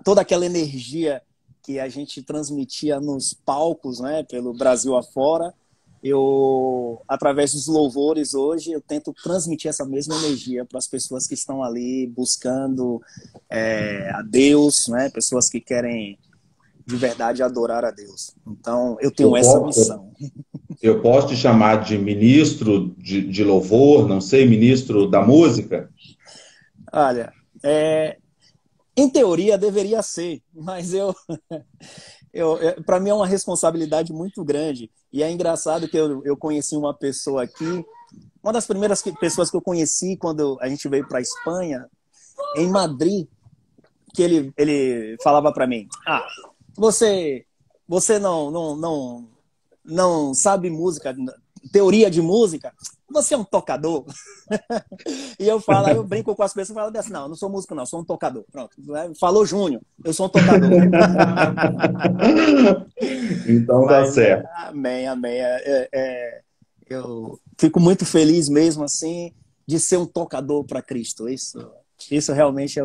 toda aquela energia que a gente transmitia nos palcos, né, pelo Brasil afora. Eu, através dos louvores hoje, eu tento transmitir essa mesma energia para as pessoas que estão ali buscando a Deus, né? Pessoas que querem de verdade adorar a Deus. Então, eu tenho Eu essa posso, missão. eu posso te chamar de ministro de louvor, não sei, ministro da música? Olha, em teoria deveria ser, mas para mim é uma responsabilidade muito grande. E é engraçado que eu conheci uma pessoa aqui, uma das primeiras pessoas que eu conheci quando a gente veio para a Espanha, em Madrid, que ele falava para mim: você você não sabe música, teoria de música, você é um tocador. E eu falo, aí eu brinco com as pessoas e falo assim: não, eu não sou músico, não, eu sou um tocador. Pronto. Falou Júnior, eu sou um tocador. Então tá Mas certo. amém, amém. Eu fico muito feliz mesmo assim de ser um tocador para Cristo. Isso realmente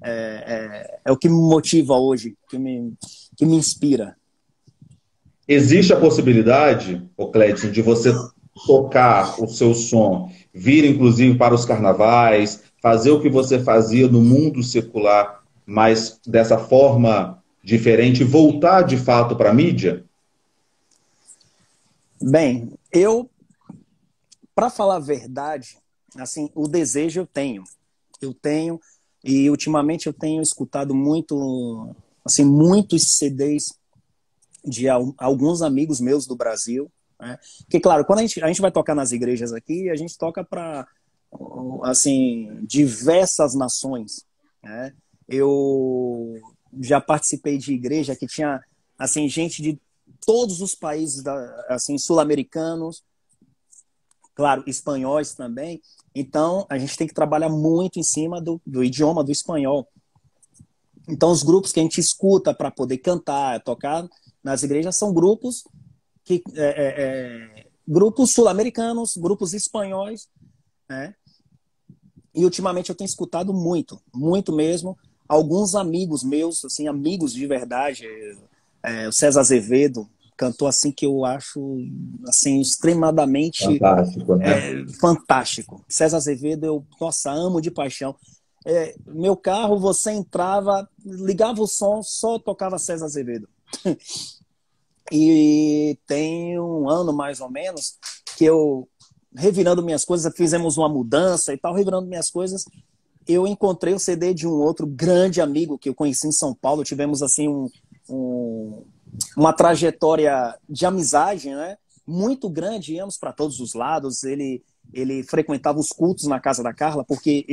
é o que me motiva hoje, que me inspira. Existe a possibilidade, ô Cledson, de você tocar o seu som, vir inclusive para os carnavais, fazer o que você fazia no mundo secular, mas dessa forma diferente, e voltar de fato para a mídia? Bem, para falar a verdade, assim, o desejo eu tenho, e ultimamente eu tenho escutado muito, assim, muitos CDs de alguns amigos meus do Brasil, né? Porque, claro, quando a gente vai tocar nas igrejas aqui, a gente toca para, assim, diversas nações, né? Eu já participei de igreja que tinha, assim, gente de todos os países, assim, sul-americanos, claro, espanhóis também. Então, a gente tem que trabalhar muito em cima do idioma do espanhol. Então, os grupos que a gente escuta para poder cantar, tocar nas igrejas são grupos grupos sul-americanos, grupos espanhóis, né? E ultimamente eu tenho escutado muito, muito mesmo. Alguns amigos meus, assim, amigos de verdade, o César Azevedo, cantor assim que eu acho assim extremadamente Fantástico, né? fantástico. César Azevedo, nossa, amo de paixão. Meu carro, você entrava, ligava o som, só tocava César Azevedo. E tem um ano mais ou menos que eu, revirando minhas coisas, fizemos uma mudança e tal, revirando minhas coisas, eu encontrei o CD de um outro grande amigo que eu conheci em São Paulo. Tivemos assim uma trajetória de amizade, né? Muito grande, íamos para todos os lados. Ele frequentava os cultos na casa da Carla, porque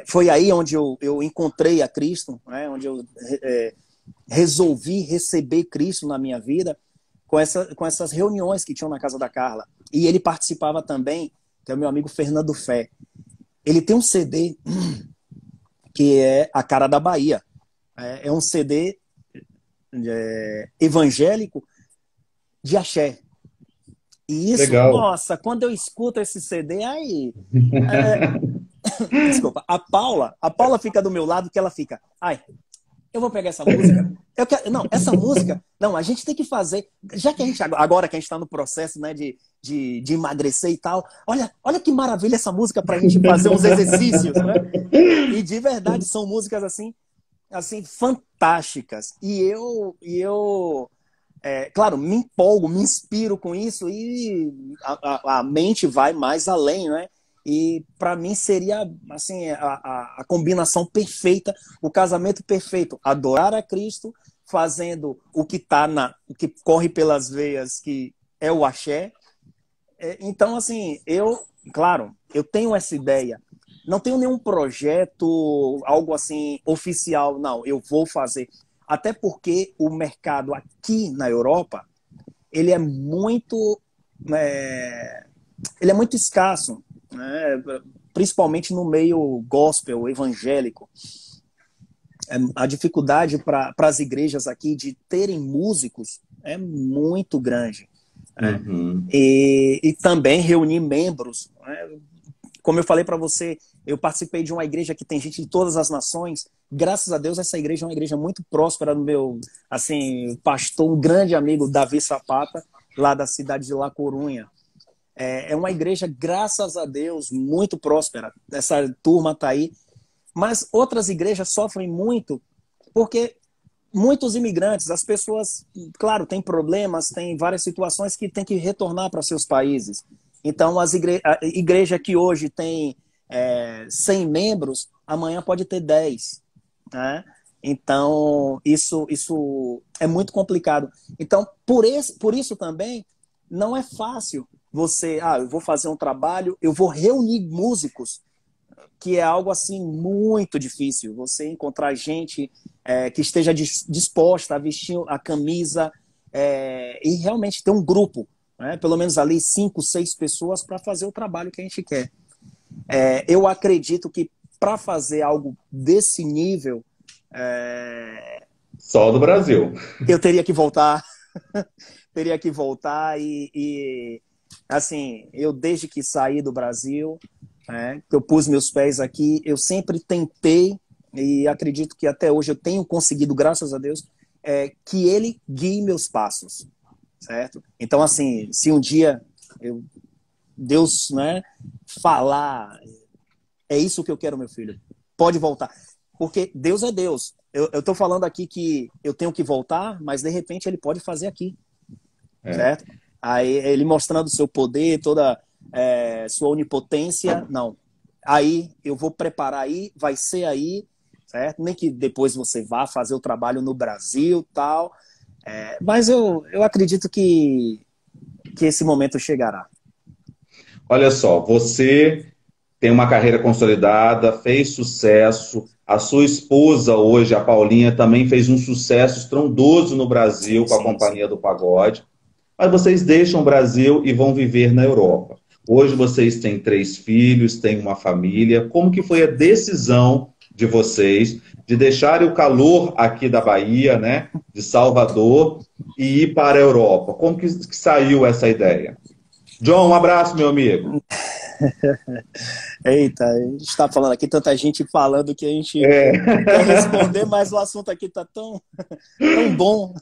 foi aí onde eu encontrei a Cristo, né? Onde eu resolvi receber Cristo na minha vida, com essas reuniões que tinham na casa da Carla. E ele participava também, que é o meu amigo Fernando Fé. Ele tem um CD que é A Cara da Bahia. É um CD evangélico de axé. E isso, Legal. nossa, quando eu escuto esse CD, aí... desculpa, a Paula fica do meu lado, que ela fica, ai, eu vou pegar essa música. Não, essa música, não, a gente tem que fazer, já que a gente, agora que a gente está no processo, né, de emagrecer e tal, olha que maravilha essa música para a gente fazer uns exercícios, né? E de verdade, são músicas assim fantásticas. E eu claro, me empolgo, me inspiro com isso e a mente vai mais além, né? E para mim seria assim a combinação perfeita, o casamento perfeito, adorar a Cristo, fazendo o que o que corre pelas veias, que é o axé. Então, assim, claro, eu tenho essa ideia. Não tenho nenhum projeto, algo assim oficial, não, eu vou fazer. Até porque o mercado aqui na Europa, ele é muito, é, ele é muito escasso, né? Principalmente no meio gospel, evangélico. A dificuldade para as igrejas aqui de terem músicos é muito grande. Né? Uhum. E também reunir membros. Né? Como eu falei para você, eu participei de uma igreja que tem gente de todas as nações. Graças a Deus, essa igreja é uma igreja muito próspera do meu, assim, pastor, um grande amigo, Davi Sapata, lá da cidade de La Corunha. É uma igreja, graças a Deus, muito próspera. Essa turma está aí. Mas outras igrejas sofrem muito porque muitos imigrantes, as pessoas, claro, têm problemas, têm várias situações que têm que retornar para seus países. Então, a igreja que hoje tem 100 membros, amanhã pode ter 10. Né? Então, isso é muito complicado. Então, por isso também, não é fácil eu vou fazer um trabalho, eu vou reunir músicos, que é algo assim muito difícil. Você encontrar gente que esteja disposta a vestir a camisa e realmente ter um grupo, né? Pelo menos ali 5, 6 pessoas para fazer o trabalho que a gente quer. Eu acredito que para fazer algo desse nível, Só do Brasil. eu teria que voltar, teria que voltar e assim, eu desde que saí do Brasil, que eu pus meus pés aqui, eu sempre tentei e acredito que até hoje eu tenho conseguido, graças a Deus, que Ele guie meus passos, certo? Então, assim, se um dia Deus, né, falar, é isso que eu quero, meu filho, pode voltar. Porque Deus é Deus. Eu estou falando aqui que eu tenho que voltar, mas de repente Ele pode fazer aqui, É. certo? Aí Ele mostrando seu poder, toda sua onipotência, não. Aí eu vou preparar aí, vai ser aí, certo? Nem que depois você vá fazer o trabalho no Brasil, tal. Mas eu acredito que esse momento chegará. Olha só, você tem uma carreira consolidada, fez sucesso. A sua esposa hoje, a Paulinha, também fez um sucesso estrondoso no Brasil Sim, com a sim, sim. Companhia do Pagode. Mas vocês deixam o Brasil e vão viver na Europa. Hoje vocês têm 3 filhos, têm uma família. Como que foi a decisão de vocês de deixarem o calor aqui da Bahia, né, de Salvador, e ir para a Europa? Como que saiu essa ideia? John, um abraço, meu amigo. Eita, a gente está falando aqui, tanta gente falando que a gente É. quer responder, mas o assunto aqui está tão, tão bom.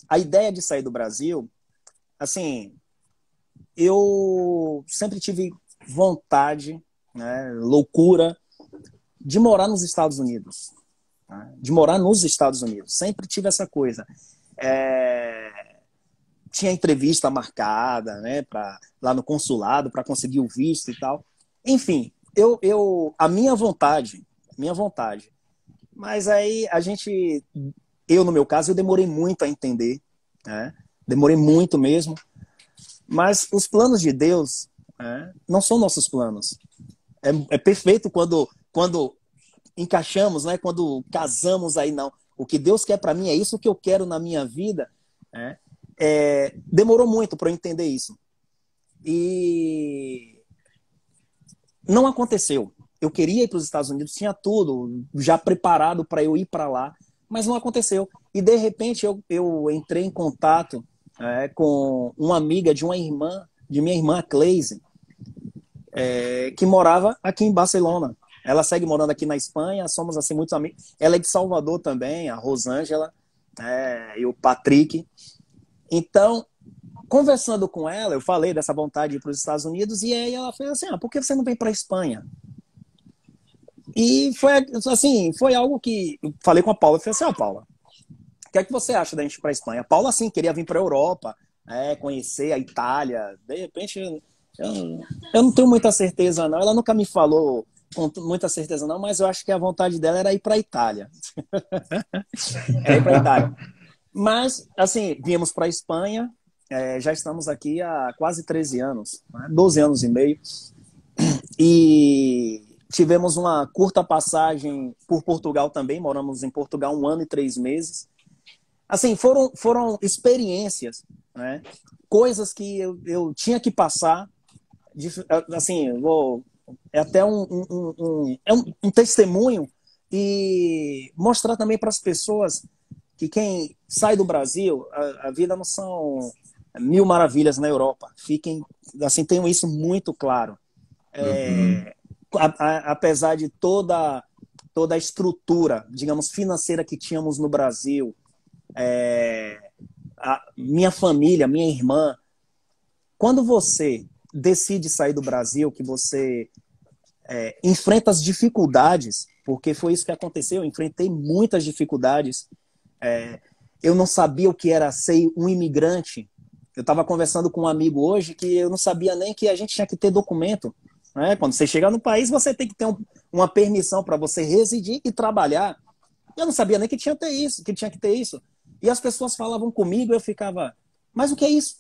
A ideia de sair do Brasil, assim, eu sempre tive vontade, né, loucura, de morar nos Estados Unidos. Né, de morar nos Estados Unidos. Sempre tive essa coisa. Tinha entrevista marcada, né, lá no consulado para conseguir o visto e tal. Enfim, a minha vontade. Mas aí eu no meu caso, eu demorei muito a entender, né? Demorei muito mesmo. Mas os planos de Deus, né, não são nossos planos. É perfeito quando encaixamos, né? Quando casamos aí, não. O que Deus quer para mim é isso que eu quero na minha vida, né? Demorou muito para eu entender isso. E não aconteceu. Eu queria ir para os Estados Unidos, tinha tudo já preparado para eu ir para lá, mas não aconteceu. E de repente eu entrei em contato com uma amiga de minha irmã, Cleise, que morava aqui em Barcelona. Ela segue morando aqui na Espanha, somos assim muitos amigos. Ela é de Salvador também, a Rosângela, e o Patrick. Então, conversando com ela, eu falei dessa vontade de ir para os Estados Unidos, e aí ela falou assim, por que você não vem para a Espanha? E foi assim, foi algo que eu falei com a Paula, eu falei assim, Paula, o que é que você acha da gente ir para a Espanha? A Paula, assim, queria vir para a Europa, conhecer a Itália, de repente, eu não tenho muita certeza não, ela nunca me falou com muita certeza não, mas eu acho que a vontade dela era ir para a Itália. Era ir para a Itália. Mas, assim, viemos para a Espanha, já estamos aqui há quase 13 anos, né? 12 anos e meio, e tivemos uma curta passagem por Portugal também, moramos em Portugal 1 ano e 3 meses. Assim, foram experiências, né? Coisas que eu tinha que passar, assim, é até um testemunho e mostrar também para as pessoas que quem sai do Brasil, a vida não são mil maravilhas na Europa. Fiquem, assim, tenham isso muito claro. Uhum. Apesar de toda a estrutura, digamos, financeira que tínhamos no Brasil, a minha família, minha irmã, quando você decide sair do Brasil, que você enfrenta as dificuldades, porque foi isso que aconteceu, eu enfrentei muitas dificuldades, eu não sabia o que era ser um imigrante. Eu estava conversando com um amigo hoje que eu não sabia nem que a gente tinha que ter documento. Né? Quando você chegar no país, você tem que ter uma permissão para você residir e trabalhar. Eu não sabia nem que tinha que ter isso. E as pessoas falavam comigo, eu ficava, mas o que é isso?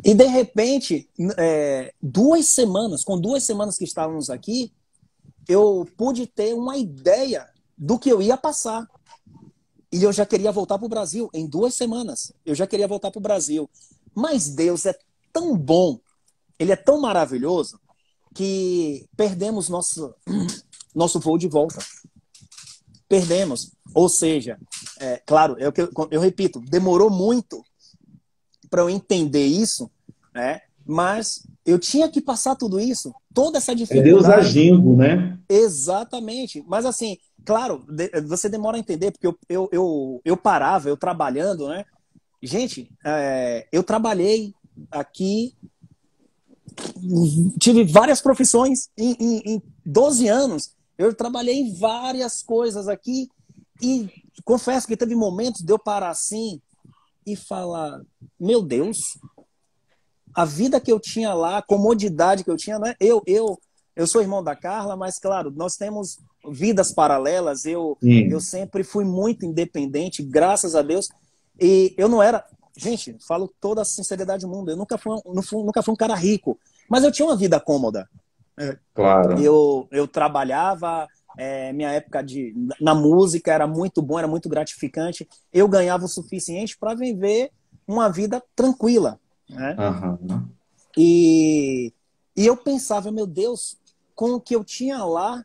E de repente, com 2 semanas que estávamos aqui, eu pude ter uma ideia do que eu ia passar. E eu já queria voltar para o Brasil. Em 2 semanas, eu já queria voltar para o Brasil. Mas Deus é tão bom, Ele é tão maravilhoso, que perdemos nosso voo de volta. Perdemos. Ou seja, claro, eu repito, demorou muito para eu entender isso, né? Mas eu tinha que passar tudo isso, toda essa É Deus dificuldade. agindo, né? Exatamente. Mas assim, claro, você demora a entender, porque eu parava, eu trabalhando, né? Gente, eu trabalhei aqui, tive várias profissões em 12 anos. Eu trabalhei em várias coisas aqui e confesso que teve momentos de eu parar assim e falar, meu Deus, a vida que eu tinha lá, a comodidade que eu tinha, né? Eu sou irmão da Carla, mas claro, nós temos vidas paralelas. Eu Sim. sempre fui muito independente, graças a Deus. E eu não era, gente, falo toda a sinceridade do mundo, eu nunca fui um cara rico, mas eu tinha uma vida cômoda. Claro. Eu trabalhava, minha época na música era muito bom, era muito gratificante. Eu ganhava o suficiente para viver uma vida tranquila, né? Aham. E, e eu pensava, meu Deus, com o que eu tinha lá,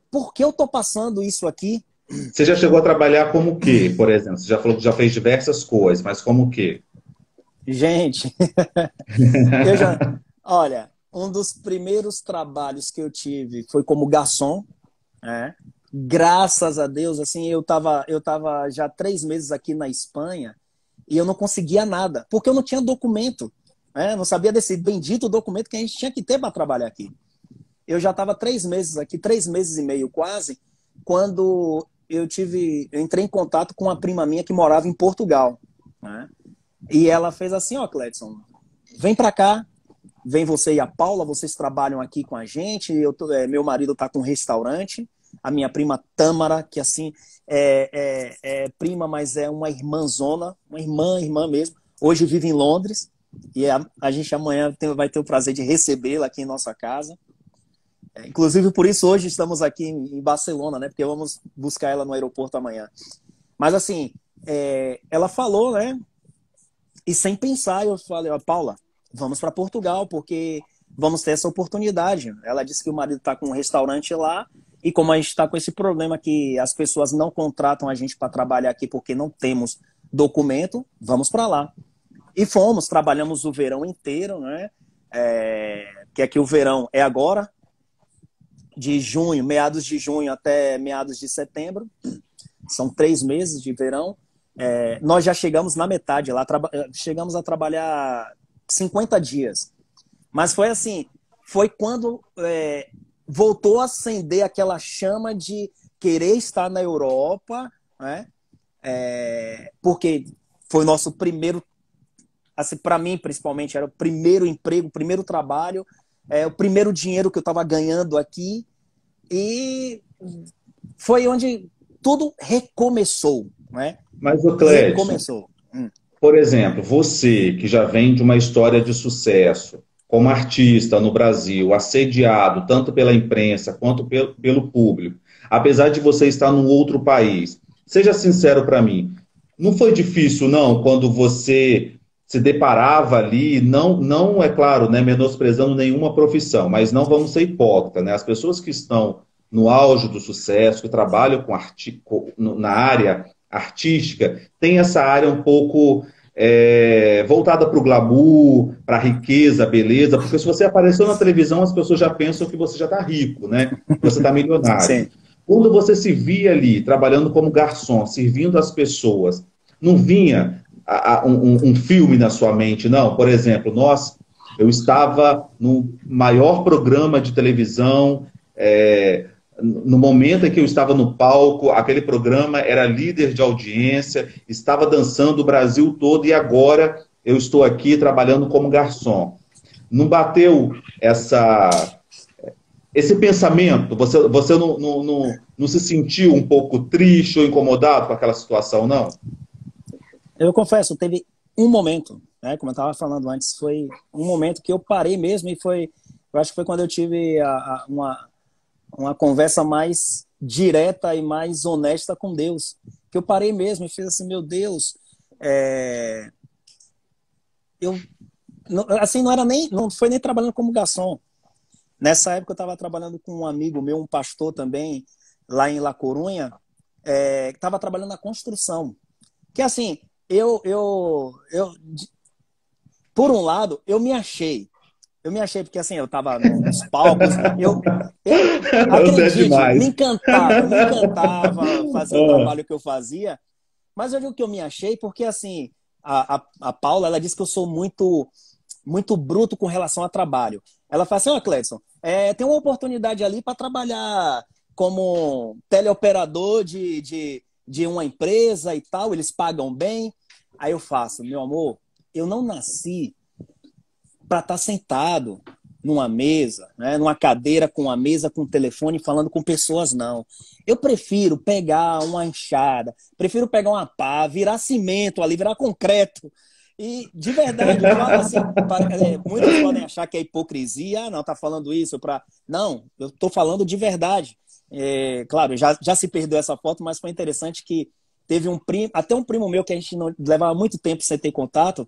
por que eu tô passando isso aqui? Você já chegou a trabalhar como o quê, por exemplo? Você já falou que já fez diversas coisas, mas como o quê? Gente, eu já. Olha, um dos primeiros trabalhos que eu tive foi como garçom, né? Graças a Deus, assim, eu tava já 3 meses aqui na Espanha e eu não conseguia nada, porque eu não tinha documento, né? Não sabia desse bendito documento que a gente tinha que ter para trabalhar aqui. Eu já estava 3 meses aqui, 3 meses e meio quase, quando eu entrei em contato com uma prima minha que morava em Portugal, né? E ela fez assim, ó, Cledson, vem para cá, vem você e a Paula, vocês trabalham aqui com a gente, meu marido está com um restaurante, a minha prima Tâmara, que assim, é prima, mas é uma irmãzona, uma irmã mesmo, hoje vive em Londres, e a gente amanhã vai ter o prazer de recebê-la aqui em nossa casa. Inclusive, por isso hoje estamos aqui em Barcelona, né? Porque vamos buscar ela no aeroporto amanhã. Mas assim, ela falou, né? E sem pensar, eu falei, ó, Paula, vamos para Portugal, porque vamos ter essa oportunidade. Ela disse que o marido está com um restaurante lá, e como a gente está com esse problema que as pessoas não contratam a gente para trabalhar aqui porque não temos documento, vamos para lá. E fomos, trabalhamos o verão inteiro, né? Que aqui o verão é agora, de junho, meados de junho até meados de setembro. São 3 meses de verão. Nós já chegamos na metade lá, chegamos a trabalhar 50 dias. Mas foi assim, foi quando voltou a acender aquela chama de querer estar na Europa, né? Porque foi o nosso primeiro, assim, para mim principalmente, era o primeiro emprego, o primeiro trabalho, o primeiro dinheiro que eu estava ganhando aqui. E foi onde tudo recomeçou, né? Mas, o Clédson, Recomeçou. por exemplo, você que já vem de uma história de sucesso, como artista no Brasil, assediado tanto pela imprensa quanto pelo público, apesar de você estar num outro país, seja sincero para mim, não foi difícil, não, quando você se deparava ali, não, não é claro, né, menosprezando nenhuma profissão, mas não vamos ser hipócritas, né? As pessoas que estão no auge do sucesso, que trabalham na área artística, têm essa área um pouco voltada para o glamour, para a riqueza, beleza, porque se você apareceu na televisão, as pessoas já pensam que você já está rico, né? Que você está milionário. Sim. Quando você se via ali, trabalhando como garçom, servindo as pessoas, não vinha um filme na sua mente, não? Por exemplo, eu estava no maior programa de televisão, no momento em que eu estava no palco, aquele programa era líder de audiência, estava dançando o Brasil todo e agora eu estou aqui trabalhando como garçom. Não bateu esse pensamento? Você não se sentiu um pouco triste ou incomodado com aquela situação, não? Eu confesso, teve um momento, né? Como eu estava falando antes, foi um momento que eu parei mesmo e eu acho que foi quando eu tive uma conversa mais direta e mais honesta com Deus. Que eu parei mesmo e fiz assim, meu Deus, eu assim não foi nem trabalhando como garçom. Nessa época eu estava trabalhando com um amigo meu, um pastor também, lá em La Corunha, que estava trabalhando na construção. Que assim, eu por um lado, eu me achei. Eu me achei porque, assim, eu tava nos palcos, Você é acredite, demais. me encantava fazer o trabalho que eu fazia, mas eu digo que eu me achei porque, assim, a Paula, ela disse que eu sou muito bruto com relação a trabalho. Ela fala assim, ó, Cledson, tem uma oportunidade ali para trabalhar como teleoperador de uma empresa e tal, eles pagam bem. Aí eu faço, meu amor, eu não nasci para estar sentado numa mesa, né, numa cadeira com uma mesa, com um telefone, falando com pessoas, não. Eu prefiro pegar uma enxada, prefiro pegar uma pá, virar cimento ali, virar concreto. E, de verdade, eu falo assim, muitos podem achar que é hipocrisia, não, tá falando isso para... Não, eu tô falando de verdade. Claro, já se perdeu essa foto, mas foi interessante que teve um primo, até um primo meu que a gente não levava muito tempo sem ter contato,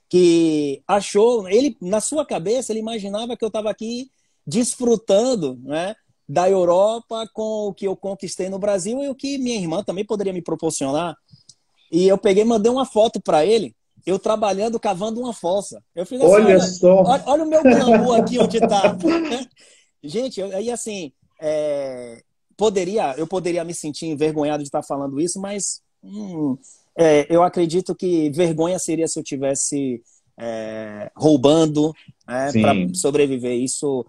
que achou, ele na sua cabeça, ele imaginava que eu estava aqui desfrutando, né, da Europa com o que eu conquistei no Brasil e o que minha irmã também poderia me proporcionar. E eu peguei e mandei uma foto para ele, eu trabalhando, cavando uma fossa. Eu fiz assim, Olha só. olha o meu glamour aqui onde está. Gente, aí assim, eu poderia me sentir envergonhado de estar falando isso, mas eu acredito que vergonha seria se eu tivesse roubando para Sim, sobreviver. Isso,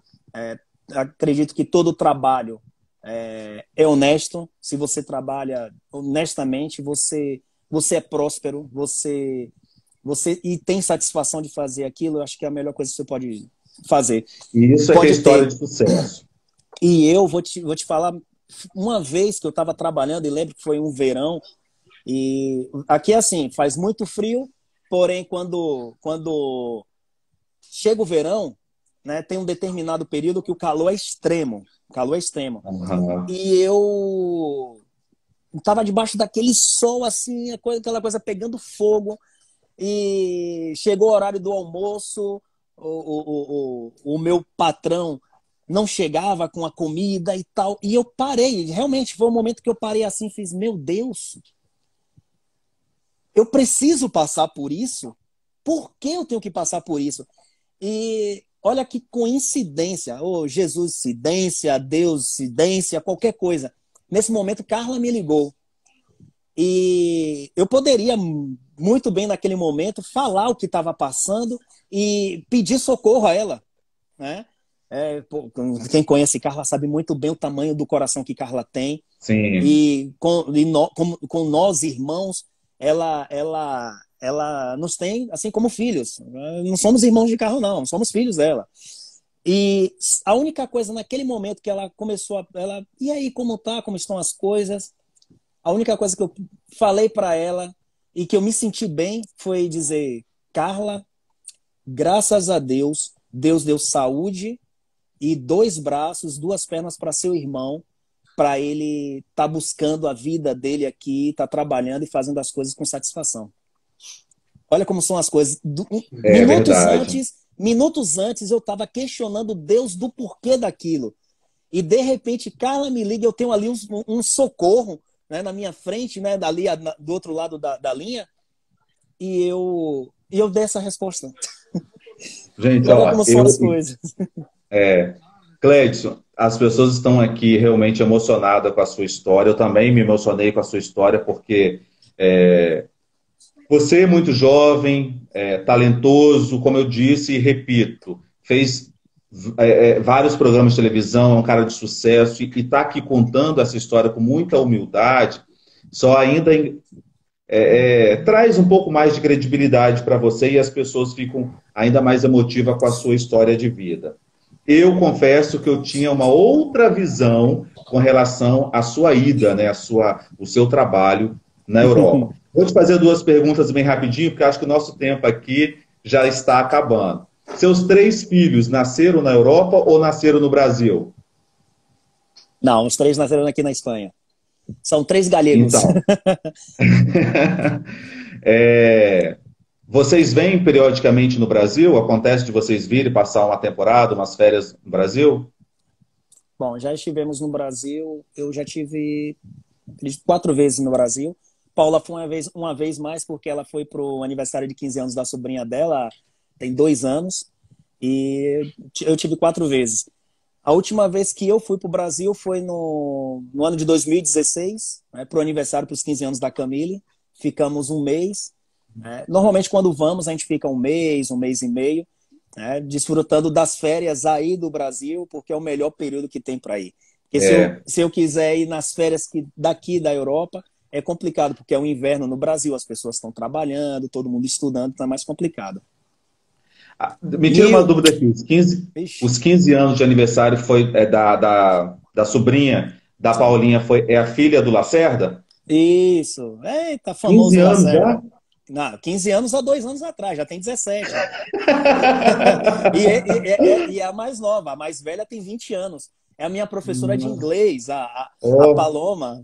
acredito que todo trabalho é honesto. Se você trabalha honestamente, você é próspero, você e tem satisfação de fazer aquilo. Eu acho que é a melhor coisa que você pode fazer. e isso é que é Pode história ter. de sucesso. E eu vou te falar, uma vez que eu estava trabalhando, e lembro que foi um verão, e aqui é assim, faz muito frio, porém quando chega o verão, né, tem um determinado período que o calor é extremo. O calor é extremo. Uhum. E eu estava debaixo daquele sol, assim, aquela coisa pegando fogo, e chegou o horário do almoço, o meu patrão não chegava com a comida e tal, e eu parei, realmente foi um momento que eu parei assim, fiz, meu Deus, eu preciso passar por isso? Por que eu tenho que passar por isso? E olha que coincidência, ou Jesus incidência, Deus incidência, qualquer coisa. Nesse momento, Carla me ligou. E eu poderia muito bem naquele momento falar o que estava passando e pedir socorro a ela, né? Quem conhece Carla sabe muito bem o tamanho do coração que Carla tem. Sim. E com nós, irmãos, ela nos tem assim como filhos. Não somos irmãos de Carla, não, somos filhos dela. E a única coisa naquele momento que ela começou e aí, como tá? Como estão as coisas? A única coisa que eu falei para ela e que eu me senti bem foi dizer: Carla, graças a Deus, Deus deu saúde e 2 braços, 2 pernas para seu irmão, para ele estar buscando a vida dele aqui, estar trabalhando e fazendo as coisas com satisfação. Olha como são as coisas. É verdade. Minutos antes eu estava questionando Deus do porquê daquilo. E de repente Carla me liga, eu tenho ali um socorro, né, na minha frente, né, dali do outro lado da linha, e eu dei essa resposta. Gente, Olha ó, como são as coisas. Cledson, as pessoas estão aqui realmente emocionadas com a sua história. Eu também me emocionei com a sua história, porque você é muito jovem, talentoso, como eu disse e repito, fez vários programas de televisão, é um cara de sucesso e está aqui contando essa história com muita humildade, só ainda traz um pouco mais de credibilidade para você e as pessoas ficam ainda mais emotivas com a sua história de vida. Eu confesso que eu tinha uma outra visão com relação à sua ida, né, o seu trabalho na Europa. Vou te fazer 2 perguntas bem rapidinho, porque acho que o nosso tempo aqui já está acabando. Seus 3 filhos nasceram na Europa ou nasceram no Brasil? Não, os 3 nasceram aqui na Espanha. São 3 galegos. Então, vocês vêm periodicamente no Brasil? Acontece de vocês virem passar uma temporada, umas férias no Brasil? Bom, já estivemos no Brasil, eu já tive 4 vezes no Brasil. Paula foi uma vez mais porque ela foi pro aniversário de 15 anos da sobrinha dela, tem 2 anos, e eu tive 4 vezes. A última vez que eu fui para o Brasil foi no ano de 2016, né, para o aniversário, para os 15 anos da Camille. Ficamos um mês. Né? Normalmente, quando vamos, a gente fica um mês e meio, né, desfrutando das férias aí do Brasil, porque é o melhor período que tem para ir. Porque É, se eu quiser ir nas férias daqui da Europa, é complicado, porque é o inverno no Brasil, as pessoas estão trabalhando, todo mundo estudando, então é mais complicado. me tira E, uma dúvida aqui. ixi, Os 15 anos de aniversário foi da sobrinha da sim. Paulinha, é a filha do Lacerda? Isso. Eita, 15 famoso anos já? Lacerda. Não, 15 anos há 2 anos atrás, já tem 17. E é a mais nova, a mais velha tem 20 anos. É a minha professora de Nossa. inglês, a Oh, Paloma.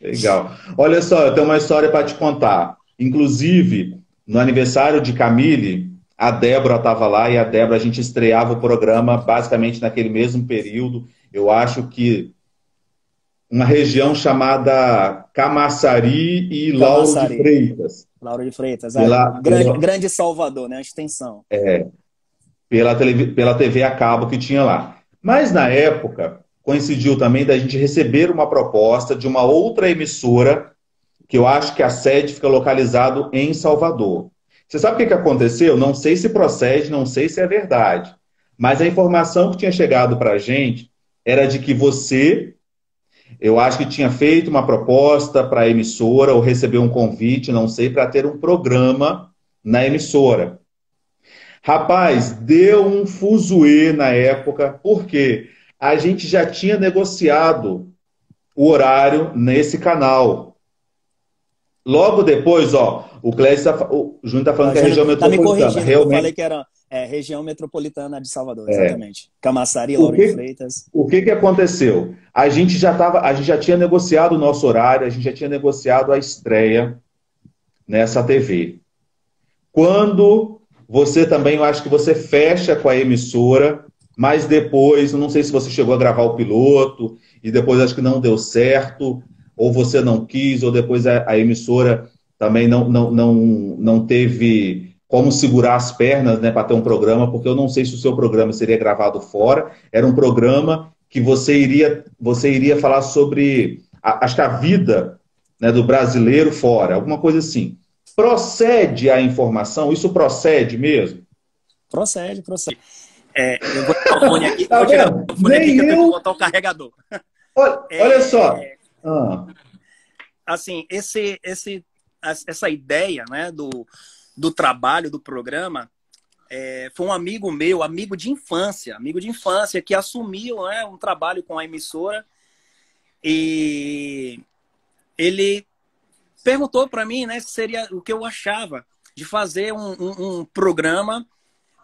legal. Olha só, eu tenho uma história para te contar. Inclusive, no aniversário de Camille, a Débora estava lá e a Débora, a gente estreava o programa basicamente naquele mesmo período. Eu acho que uma região chamada Camaçari e Lauro de Camaçari, Freitas. Laura de Freitas, a Pela, pela, grande Salvador, né? A extensão. pela TV a cabo que tinha lá. Mas na época coincidiu também da gente receber uma proposta de uma outra emissora, que eu acho que a sede fica localizado em Salvador. Você sabe o que que aconteceu? Não sei se procede, não sei se é verdade, mas a informação que tinha chegado para a gente era de que você, eu acho que tinha feito uma proposta para a emissora ou recebeu um convite, não sei, para ter um programa na emissora. Rapaz, deu um fuzuê na época, porque a gente já tinha negociado o horário nesse canal. Logo depois, ó, o Júnior está falando O que é Júnior região tá me metropolitana. corrigindo, que eu falei Realmente, que era região metropolitana de Salvador, exatamente. Camaçari, o Lauro de que, Freitas. o que que aconteceu? A gente já tinha negociado o nosso horário, a gente já tinha negociado a estreia nessa TV. Quando você também, eu acho que você fecha com a emissora, mas depois, eu não sei se você chegou a gravar o piloto e depois acho que não deu certo, ou você não quis, ou depois a emissora também não teve como segurar as pernas, né, para ter um programa, porque eu não sei se o seu programa seria gravado fora, era um programa que você iria falar sobre, acho que a vida, né, do brasileiro fora, alguma coisa assim. Procede a informação? Isso procede mesmo? Procede, procede. Eu vou tirar o fone aqui, Tá vou tirar vendo? o fone aqui Nem que eu tenho que eu. botar o carregador. Olha só. É, Ah, assim, essa ideia, né, do trabalho, do programa, foi um amigo meu, amigo de infância, que assumiu, né, um trabalho com a emissora e ele perguntou para mim, né, se seria o que eu achava de fazer um programa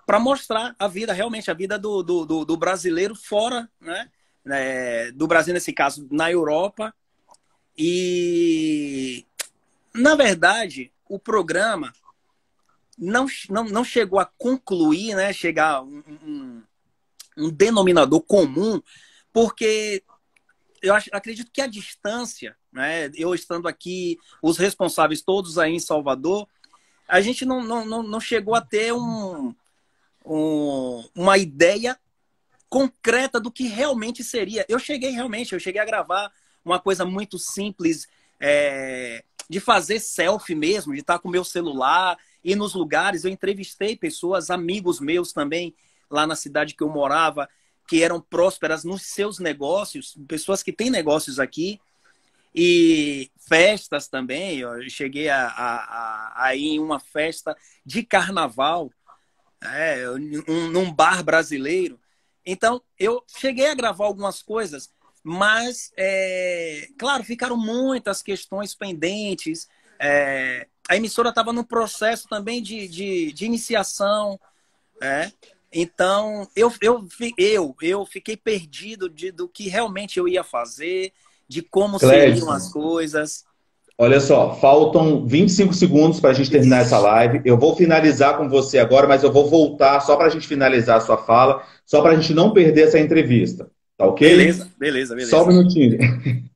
para mostrar a vida, realmente, a vida do brasileiro fora, né, do Brasil, nesse caso, na Europa. E, na verdade, o programa não chegou a concluir, né, chegar a um denominador comum, porque acredito que a distância, né, eu estando aqui, os responsáveis todos aí em Salvador, a gente não chegou a ter uma ideia concreta do que realmente seria. Eu cheguei a gravar uma coisa muito simples, de fazer selfie mesmo, de estar com o meu celular, ir nos lugares. Eu entrevistei pessoas, amigos meus também, lá na cidade que eu morava, que eram prósperas nos seus negócios, pessoas que têm negócios aqui, e festas também. Eu cheguei a ir em uma festa de carnaval, num bar brasileiro. Então, eu cheguei a gravar algumas coisas, mas, claro, ficaram muitas questões pendentes. A emissora estava num processo também de iniciação. É. Então, eu fiquei perdido do que realmente eu ia fazer, de como seriam as Cledson, coisas. olha só, faltam 25 segundos para a gente terminar essa Ixi, live. Eu vou finalizar com você agora, mas eu vou voltar só para a gente finalizar a sua fala, só para a gente não perder essa entrevista. Tá ok? beleza, beleza, Só um beleza. minutinho.